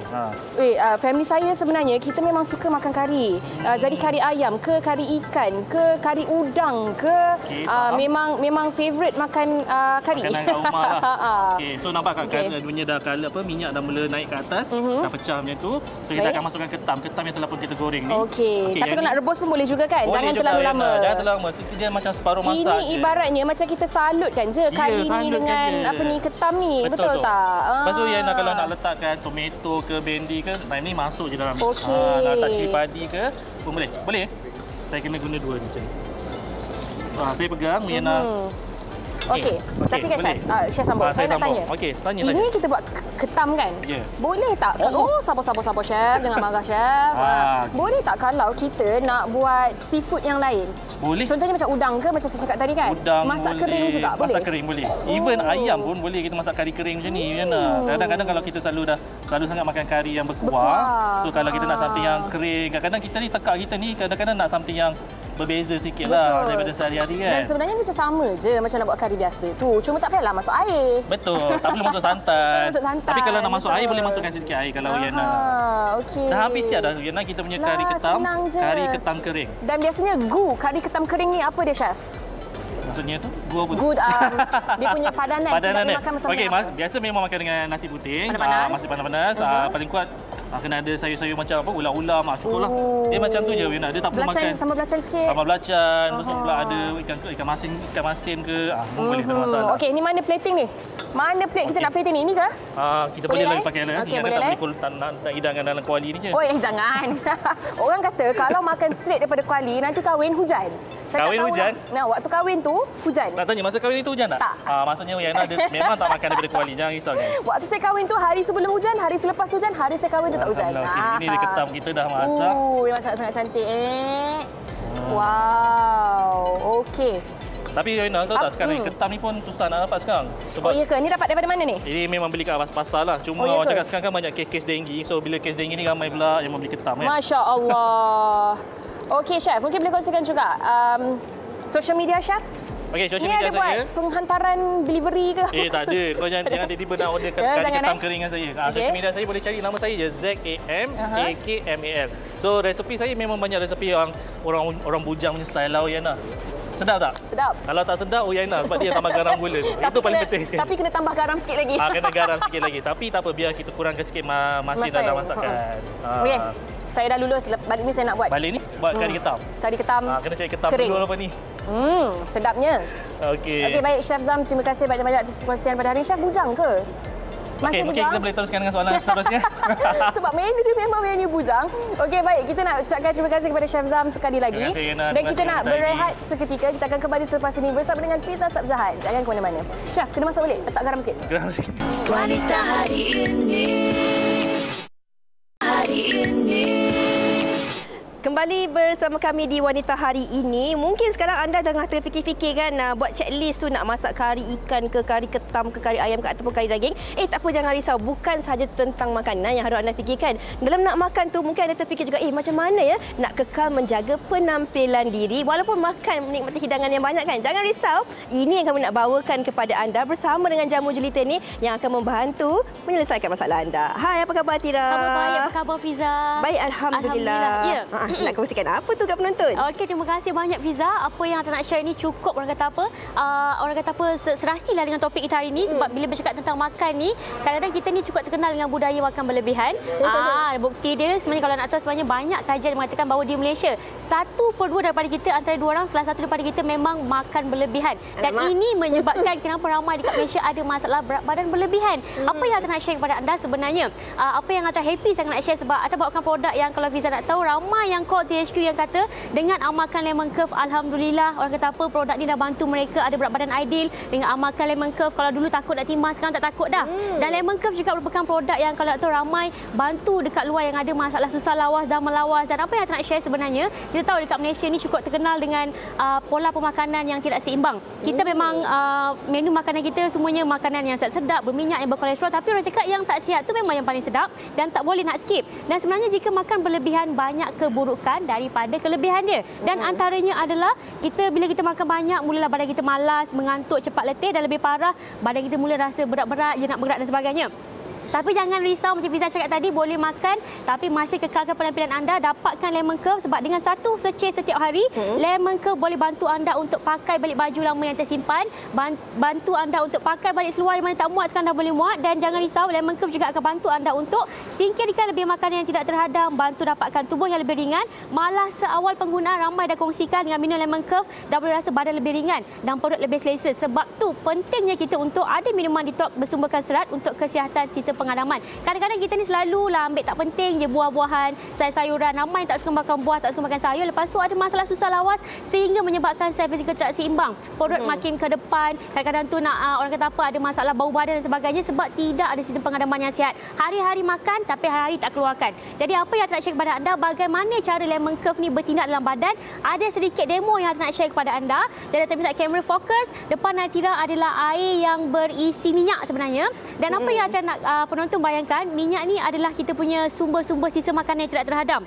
Family saya sebenarnya kita memang suka makan kari. Jadi kari ayam ke, kari ikan ke, kari udang ke, memang favorite makan kari. Makanan kat rumah lah. So nampak kat dunia dah minyak dah mula naik ke atas, dah pecah macam tu. So kita akan masukkan ketam yang telah pun kita goreng ni. Tapi kalau nak rebus pun boleh juga kan? Jangan terlalu lama. Jangan terlalu lama. Dia macam separuh masak. Ini ibaratnya macam kita salutkan je kari ni dengan ketam ni. Betul tak? Lepas tu Yana kalau nak letakkan tomato ke bendi ke, ni masuk je dalam ni. Nak letak cili padi ke pun boleh. Boleh? Saya kena guna dua ni macam ni. Saya pegang, Yana. Okey. Tapi kan chef sambung. Saya nak tanya. Ini kita buat ketam kan? Boleh tak? Sabar chef, jangan marah chef. Boleh tak kalau kita nak buat seafood yang lain? Boleh. Contohnya macam udang ke, macam saya cakap tadi kan? Udang masak boleh. Kering juga boleh? Masak kering boleh. Even ayam pun boleh kita masak kari kering macam ni. Kadang-kadang kalau kita selalu sangat makan kari yang berkuah. So kalau kita nak something yang kering, kadang-kadang kita ni tekak kita ni kadang-kadang nak something yang berbeza sikit lah daripada sehari-hari kan. Dan sebenarnya macam sama je macam nak buat kari biasa tu. Cuma tak payahlah masuk air. Betul. Tak perlu masuk santan. Tapi kalau nak masuk air, boleh masukkan sedikit air kalau Yana. Dah habis siap dah Yana kita punya kari ketam. Kari ketam kering. Dan biasanya kari ketam kering ni apa dia chef? Maksudnya tu? Gu apa? Gu, dia punya padanan. Padanan ni. Makan Okey, biasa memang makan dengan nasi putih. Masih panas-panas. Paling kuat kena ada sayur-sayur macam apa, ulam-ulam, cukuplah. Dia macam tu je Yana. Dia tak perlu makan sambal belacan sikit. Sambal belacan, lepas tu pula ada ikan masin ke, boleh tak masalah. Okey, ni mana plating ni? Mana plate kita nak plating ni? Ini ke? Kita boleh lah pakai lah. Okey, boleh lah. Tak hidangkan dalam kuali ni je. Jangan. Orang kata kalau makan straight daripada kuali nanti kahwin hujan. Kahwin hujan? Waktu kahwin tu hujan. Nak tanya masa kahwin itu hujan tak? Tak. Maksudnya Yana memang tak makan daripada kuali. Jangan risau. Waktu saya kahwin tu hari sebelum hujan, hari selepas hujan, hari saya kahwin tu tak hujan. Ini dia ketam kita dah masak. Masak sangat cantik. Wow. Okey. Tapi Yana tahu tak sekarang ketam ni pun susah nak dapat sekarang. Sebab ya ke? Ni dapat daripada mana ni? Ini memang beli kat pasar lah. Cuma orang cakap sekarang kan banyak kes-kes denggi. So bila kes denggi ni ramai pula yang membeli ketam kan. Masya Allah. Okey chef, mungkin boleh kongsikan juga social media chef? Okey, social media saya. Ni ada buat penghantaran delivery ke? Tak ada. Kau jangan tiba-tiba nak order kari ketam kering dengan saya. Social media saya boleh cari nama saya je ZAMAKMAL. So resepi saya memang banyak resepi yang orang bujang punya style lah Yana. Sedap tak? Sedap. Kalau tak sedap, Yana sebab dia tambah garam gula tu. Itu paling penting sekali. Tapi kena tambah garam sikit lagi. Kena garam sikit lagi. Tapi tak apa, biar kita kurangkan sikit masin dalam masakan. Okey. Saya dah lulus. Balik ni saya nak buat. Balik ni? Buat kari ketam? Kari ketam kena cari ketam kering. dulu apa ni. Sedapnya. Okey, baik Chef Zam. Terima kasih banyak-banyak atas perkongsian pada hari ini. Chef bujang ke? Okey, mungkin kita boleh teruskan dengan soalan seterusnya. Sebab menu dia memang menu bujang. Okey, baik. Kita nak ucapkan terima kasih kepada Chef Zam sekali lagi. Terima kasih, Yana. Dan kita nak berehat seketika. Kita akan kembali selepas ini bersama dengan Pizza Sab Jahan. Jangan ke mana-mana. Chef, kena masuk balik. Letak garam sikit. Garam sikit. Wanita hari ini. Hari ini. Kembali bersama kami di Wanita Hari ini. Mungkin sekarang anda tengah terfikir-fikir kan buat checklist tu nak masak kari ikan ke, kari ketam ke, kari ayam ke ataupun kari daging. Tak apa, jangan risau. Bukan sahaja tentang makanan yang harus anda fikirkan. Dalam nak makan tu mungkin anda terfikir juga macam mana ya nak kekal menjaga penampilan diri walaupun makan menikmati hidangan yang banyak kan. Jangan risau. Ini yang kami nak bawakan kepada anda bersama dengan jamu jelita ni yang akan membantu menyelesaikan masalah anda. Hai, apa khabar Tira? Khabar baik, apa khabar Fiza? Baik, Alhamdulillah. Ya. Nak kongsikan apa tu kat penonton? Okey, terima kasih banyak Fiza. Apa yang saya nak share ni cukup orang kata apa? Orang kata apa serasilah dengan topik kita hari ni sebab bila bercakap tentang makan ni, kadang-kadang kita ni cukup terkenal dengan budaya makan berlebihan. Bukti dia sebenarnya kalau nak tahu sebenarnya banyak kajian mengatakan bahawa di Malaysia 1/2 daripada kita antara 2 orang salah satu daripada kita memang makan berlebihan. Dan ini menyebabkan kenapa ramai dekat Malaysia ada masalah berat badan berlebihan. Apa yang saya nak share kepada anda sebenarnya? Apa yang saya happy saya nak share sebab ada bawakan produk yang kalau Fiza nak tahu ramai yang call THQ yang kata dengan amalkan Lemon Curve, alhamdulillah orang kata apa produk ni dah bantu mereka ada berat badan ideal. Dengan amalkan Lemon Curve, kalau dulu takut nak timbang sekarang tak takut dah. Dan Lemon Curve juga merupakan produk yang kalau nak tahu ramai bantu dekat luar yang ada masalah susah lawas dan melawas. Dan apa yang saya nak share sebenarnya, kita tahu dekat Malaysia ni cukup terkenal dengan pola pemakanan yang tidak seimbang. Kita memang menu makanan kita semuanya makanan yang sedap, berminyak, yang berkolesterol, tapi orang cakap yang tak sihat tu memang yang paling sedap dan tak boleh nak skip. Dan sebenarnya jika makan berlebihan banyak keburukan daripada kelebihan dia. Dan antaranya adalah bila kita makan banyak mulalah badan kita malas, mengantuk, cepat letih dan lebih parah badan kita mula rasa berat-berat, je nak bergerak dan sebagainya. Tapi jangan risau macam Fiza cakap tadi, boleh makan tapi masih kekalkan penampilan anda. Dapatkan Lemon Curve sebab dengan satu seceh setiap hari, Lemon Curve boleh bantu anda untuk pakai balik baju lama yang tersimpan, bantu anda untuk pakai balik seluar yang mana tak muat sekarang dah boleh muat. Dan jangan risau, Lemon Curve juga akan bantu anda untuk singkirkan lebih makanan yang tidak terhadam, bantu dapatkan tubuh yang lebih ringan. Malah seawal penggunaan ramai dah kongsikan dengan minum Lemon Curve dah boleh rasa badan lebih ringan dan perut lebih selesa. Sebab tu pentingnya kita untuk ada minuman detox bersumberkan serat untuk kesihatan sistem pengadaman. Kadang-kadang kita ni selalulah ambil tak penting je buah-buahan, sayur-sayuran. Ramai tak suka makan buah, tak suka makan sayur. Lepas tu ada masalah susah lawas sehingga menyebabkan sel fizikal tidak seimbang. Perut makin ke depan. Kadang-kadang tu nak orang kata apa ada masalah bau badan dan sebagainya sebab tidak ada sistem pengadaman yang sihat. Hari-hari makan tapi hari-hari tak keluarkan. Jadi apa yang saya nak share kepada anda, bagaimana cara Lemon Curve ni bertindak dalam badan. Ada sedikit demo yang saya nak share kepada anda. Jadi terpisah kamera fokus. Depan Natira adalah air yang berisi minyak sebenarnya. Dan apa yang saya nak penonton bayangkan, minyak ni adalah kita punya sumber-sumber sisa makanan yang tidak terhadam.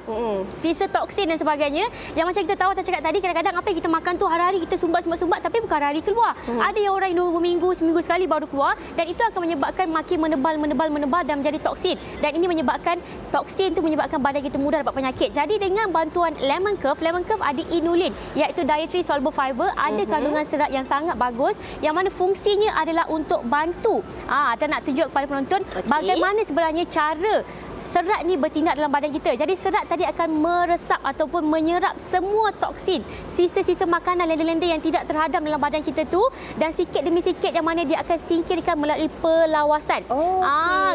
Sisa toksin dan sebagainya. Yang macam kita tahu, saya cakap tadi, kadang-kadang apa yang kita makan tu hari-hari kita sumbat tapi bukan hari-hari keluar. Ada yang orang 2 minggu, seminggu sekali baru keluar dan itu akan menyebabkan makin menebal dan menjadi toksin. Dan ini menyebabkan toksin tu menyebabkan badan kita mudah dapat penyakit. Jadi dengan bantuan Lemon Curve ada inulin iaitu dietary soluble fiber, ada kandungan serat yang sangat bagus yang mana fungsinya adalah untuk bantu. Kita nak tunjuk kepada penonton bagaimana sebenarnya cara serat ni bertindak dalam badan kita. Jadi serat tadi akan meresap ataupun menyerap semua toksin, sisa-sisa makanan lenda-lenda yang tidak terhadam dalam badan kita tu dan sikit demi sikit yang mana dia akan singkirkan melalui pelawasan.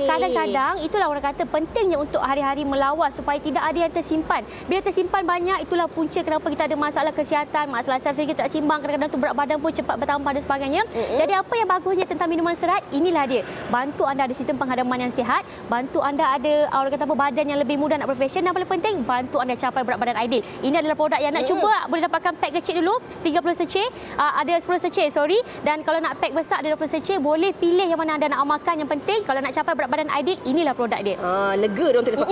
Kadang-kadang itulah orang kata pentingnya untuk hari-hari melawas supaya tidak ada yang tersimpan. Bila tersimpan banyak, itulah punca kenapa kita ada masalah kesihatan, masalah sel fizikal tak seimbang, kadang-kadang tu berat badan pun cepat bertambah dan sebagainya. Jadi apa yang bagusnya tentang minuman serat, inilah dia. Bantu anda ada sistem penghadaman yang sihat, bantu anda ada orang kata apa badan yang lebih mudah nak berfashion dan paling penting bantu anda capai berat badan ideal. Ini adalah produk yang nak cuba boleh dapatkan pack kecil dulu 30 seceh, ada 10 seceh dan kalau nak pack besar ada 20 seceh, boleh pilih yang mana anda nak amalkan. Yang penting kalau nak capai berat badan ideal, inilah produk dia. Lega dong telefon.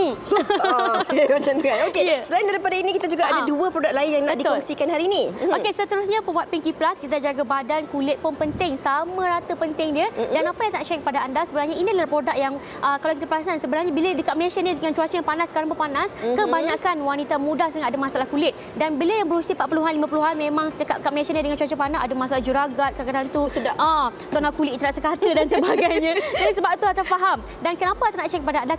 Macam tu kan. Okey, selain daripada ini kita juga ada 2 produk lain yang nak dikongsikan hari ini. Okey, seterusnya pembuat Pinky Plus, kita jaga badan, kulit pun penting, sama rata penting dia. Dan apa yang nak share kepada anda sebenarnya ini adalah produk yang kalau kita perasan sebenarnya bila dekat Malaysia ni dengan cuaca yang panas sekarang pun panas, kebanyakan wanita muda sangat ada masalah kulit. Dan bila yang berusia 40-an 50-an memang cakap kat Malaysia ni dengan cuaca panas ada masalah juragat, kadang-kadang tu tona kulit tidak sekata dan sebagainya. Jadi sebab tu Ata faham. Dan kenapa Ata nak share kepada anda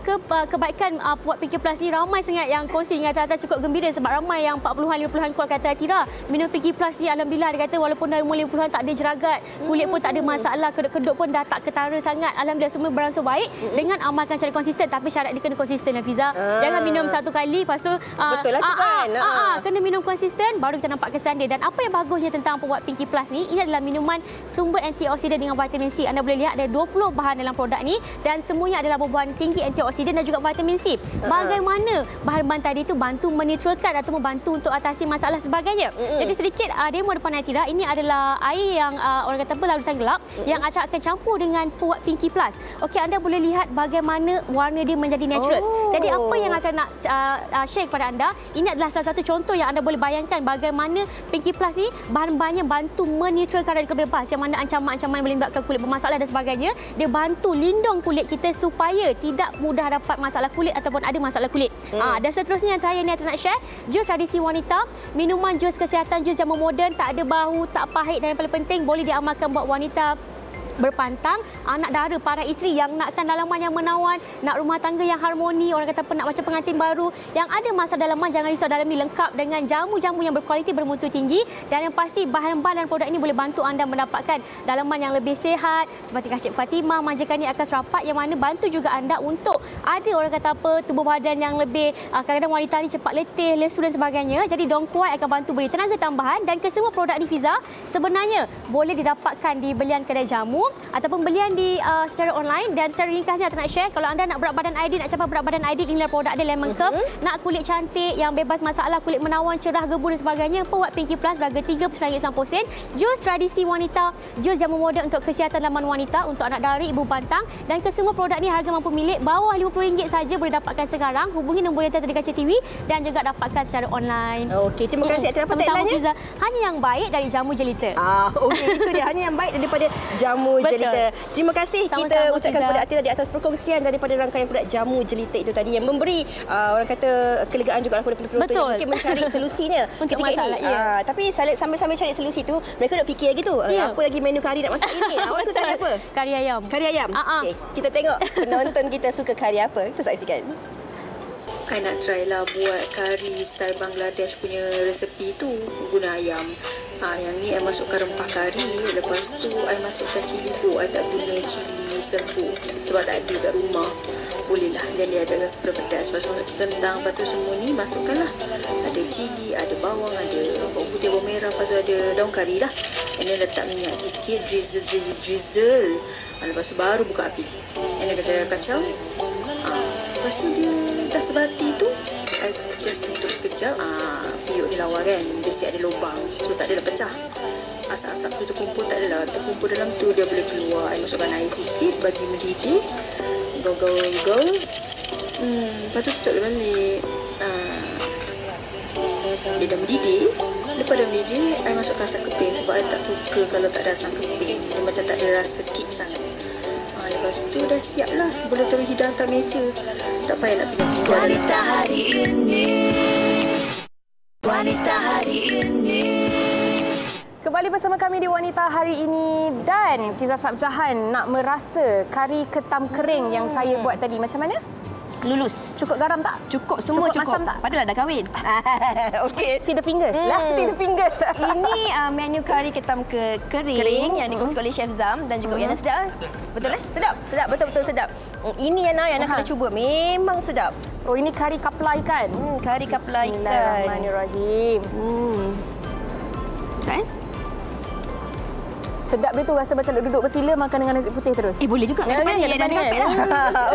kebaikan buat Pinky Plus ni, ramai sangat yang kongsi dengan Ata cukup gembira sebab ramai yang 40-an 50-an call kata Tira minum Pinky Plus ni alhamdulillah, dia kata walaupun dah umur 50-an tak ada jeragat, kulit pun tak ada masalah, kedut-kedut pun dah tak ketara sangat, alhamdulillah semua beransur baik dengan amalkan secara konsisten. Tapi syarat dia kena konsisten Fiza. Jangan minum satu kali lepas tu betul lah tu kan. Kena minum konsisten baru kita nampak kesan dia. Dan apa yang bagusnya tentang Pebuat Pinky Plus ni, ini adalah minuman sumber antioksidan dengan vitamin C. Anda boleh lihat ada 20 bahan dalam produk ni dan semuanya adalah berbahan tinggi antioksidan dan juga vitamin C. Bagaimana bahan-bahan tadi itu bantu menetralkan atau membantu untuk atasi masalah sebagainya. Jadi sedikit demo depan Natira, ini adalah air yang orang kata larutan gelap yang akan campur dengan Pebuat Pinky Plus. Okey, anda boleh lihat bagaimana warna dia menjadi natural. Jadi apa yang akan nak share kepada anda, ini adalah salah satu contoh yang anda boleh bayangkan bagaimana Pinky Plus ni bahan-bahannya bantu menetralkan radikal bebas yang mana ancaman-ancaman yang boleh menyebabkan kulit bermasalah dan sebagainya. Dia bantu lindung kulit kita supaya tidak mudah dapat masalah kulit ataupun ada masalah kulit. Dan seterusnya yang terakhir ni saya nak share, jus tradisi wanita, minuman jus kesihatan, jus zaman moden, tak ada bau, tak pahit dan yang paling penting boleh diamalkan buat wanita berpantang, anak dara, para isteri yang nakkan dalaman yang menawan, nak rumah tangga yang harmoni, orang kata nak macam pengantin baru yang ada masa dalaman, jangan risau, dalam ni lengkap dengan jamu-jamu yang berkualiti, bermutu tinggi, dan yang pasti bahan-bahan dan produk ini boleh bantu anda mendapatkan dalaman yang lebih sihat seperti Kak Cik Fatimah, manjakan akan serapat yang mana bantu juga anda untuk ada orang kata tubuh badan yang lebih kadang-kadang wanita ni cepat letih, lesu dan sebagainya. Jadi Dongkuai akan bantu beri tenaga tambahan dan kesemua produk ni Fiza sebenarnya boleh didapatkan di belian kedai jamu ataupun belian di secara online. Dan secara ringkasnya saya nak share, kalau anda nak berat badan ideal, nak capai berat badan ideal, inilah produk dia, Lemon Curve. Nak kulit cantik yang bebas masalah, kulit menawan, cerah, gebu dan sebagainya, Pebuat Pinky Plus berharga RM30.90. Jus tradisi wanita, jus jamu moden untuk kesihatan dalaman wanita, untuk anak dara, ibu bantang, dan kesemua produk ni harga mampu milik bawah RM50 saja boleh dapatkan sekarang. Hubungi nombor yang tertera di kaca TV dan juga dapatkan secara online. Okey, terima kasih. Apa tagline-nya? Hanya yang baik dari jamu jelita. Okey, itu dia, hanya yang baik daripada jamu jelita. Terima kasih. Kita ucapkan kepada Atira di atas perkongsian daripada rangkaian produk jamu jelita itu tadi yang memberi orang kata kelegaan juga kepada penonton yang mungkin mencari solusinya untuk masalah ini. Tapi sambil cari solusi tu, mereka nak fikir lagi tu. Apa lagi menu kari nak masak ini? Awak suka kari apa? Kari ayam. Kari ayam. Okey, kita tengok penonton kita suka kari apa. Kita saksikan. I nak try lah buat kari style Bangladesh punya resepi tu guna ayam. Yang ni I masukkan rempah kari, lepas tu I masukkan cili buk. I tak guna cili serbuk sebab tak ada kat rumah. Boleh lah, dan dia ada rasa pedas. Lepas tu kentang, lepas tu semua ni masukkan lah. Ada cili, ada bawang, ada bawang putih, bawang merah, lepas tu ada daun kari lah. And then letak minyak sikit, drizzle. Lepas tu baru buka api. And then kacau. Lepas tu dia dah sebati tu, I just tutup sekejap. Piuk ni lawa kan, dia siap ada lubang, so tak ada dah pecah. Asap-asap tu terkumpul, tak adalah terkumpul dalam tu, dia boleh keluar. I masukkan air sikit bagi mendidih. Go. Lepas tu tutup dia balik. Dia dah mendidih. Lepas dah mendidih, I masukkan asam keping sebab I tak suka kalau tak ada asam keping. Dia macam tak ada rasa kick sangat. Lepas tu dah siap lah, boleh terus hidang kat meja. Tak payah nak pergi Wanita hari ini, wanita hari ini. Kembali bersama kami di Wanita Hari Ini, dan Fiza Sabjahan nak merasa kari ketam kering yang saya buat tadi. Macam mana? Lulus. Cukup garam tak? Cukup, semua cukup. Masam tak? Padahal dah kahwin. Okey. See the fingers lah. See the fingers. Ini menu kari ketam kering yang dikongsikan oleh Chef Zam dan juga Yana. Sedap. Betul Sedap. Sedap, betul-betul sedap. Ini Yana kena cuba. Memang sedap. Oh, ini kari kapla ikan. Kari kapla ikan. Bismillahirrahmanirrahim. Kan? Sedap dia tu, rasa macam duduk bersila makan dengan nasi putih terus. Boleh juga. Kan?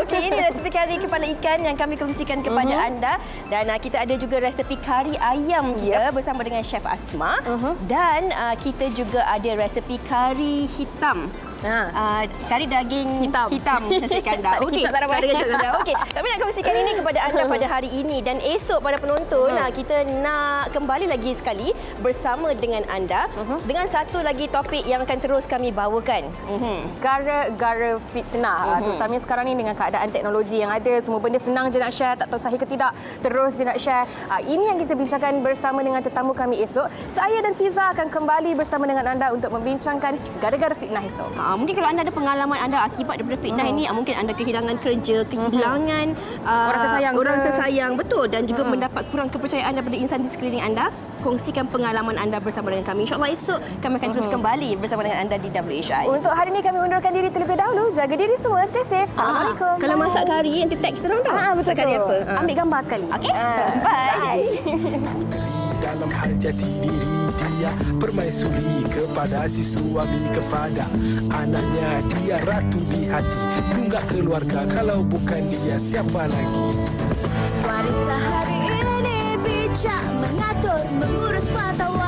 Okey, ini resepi kari kepala ikan yang kami kongsikan kepada anda. Dan kita ada juga resepi kari ayam kita bersama dengan Chef Asma. Dan kita juga ada resepi kari hitam. Kari daging hitam nasi kandar. Okey. Okey. Kami nak kongsikan ini kepada anda pada hari ini, dan esok pada penonton kita nak kembali lagi sekali bersama dengan anda dengan satu lagi topik yang akan terus kami bawakan. Gara-gara fitnah. Terutamanya sekarang ni dengan keadaan teknologi yang ada, semua benda senang je nak share, tak tahu sahih ke tidak, terus je nak share. Ini yang kita bincangkan bersama dengan tetamu kami esok. Saya dan Fiza akan kembali bersama dengan anda untuk membincangkan gara-gara fitnah esok. Mungkin kalau anda ada pengalaman anda akibat daripada fitnah ini, mungkin anda kehilangan kerja, kehilangan orang tersayang, betul, dan juga mendapat kurang kepercayaan daripada insan di sekeliling anda, kongsikan pengalaman anda bersama dengan kami. InsyaAllah esok kami akan terus kembali bersama dengan anda di WHI. Untuk hari ini kami undurkan diri terlebih dahulu. Jaga diri semua, stay safe. Assalamualaikum. Kalau masak kari, nanti tag kita orang tahu. Betul. Kari apa? Ambil gambar sekali. Okey. Bye. Dalam hal jati diri dia permaisuri kepada si suami, kepada anaknya dia ratu di hati, tunggak keluarga, kalau bukan dia siapa lagi. Wanita hari ini bijak mengatur, mengurus fatwa.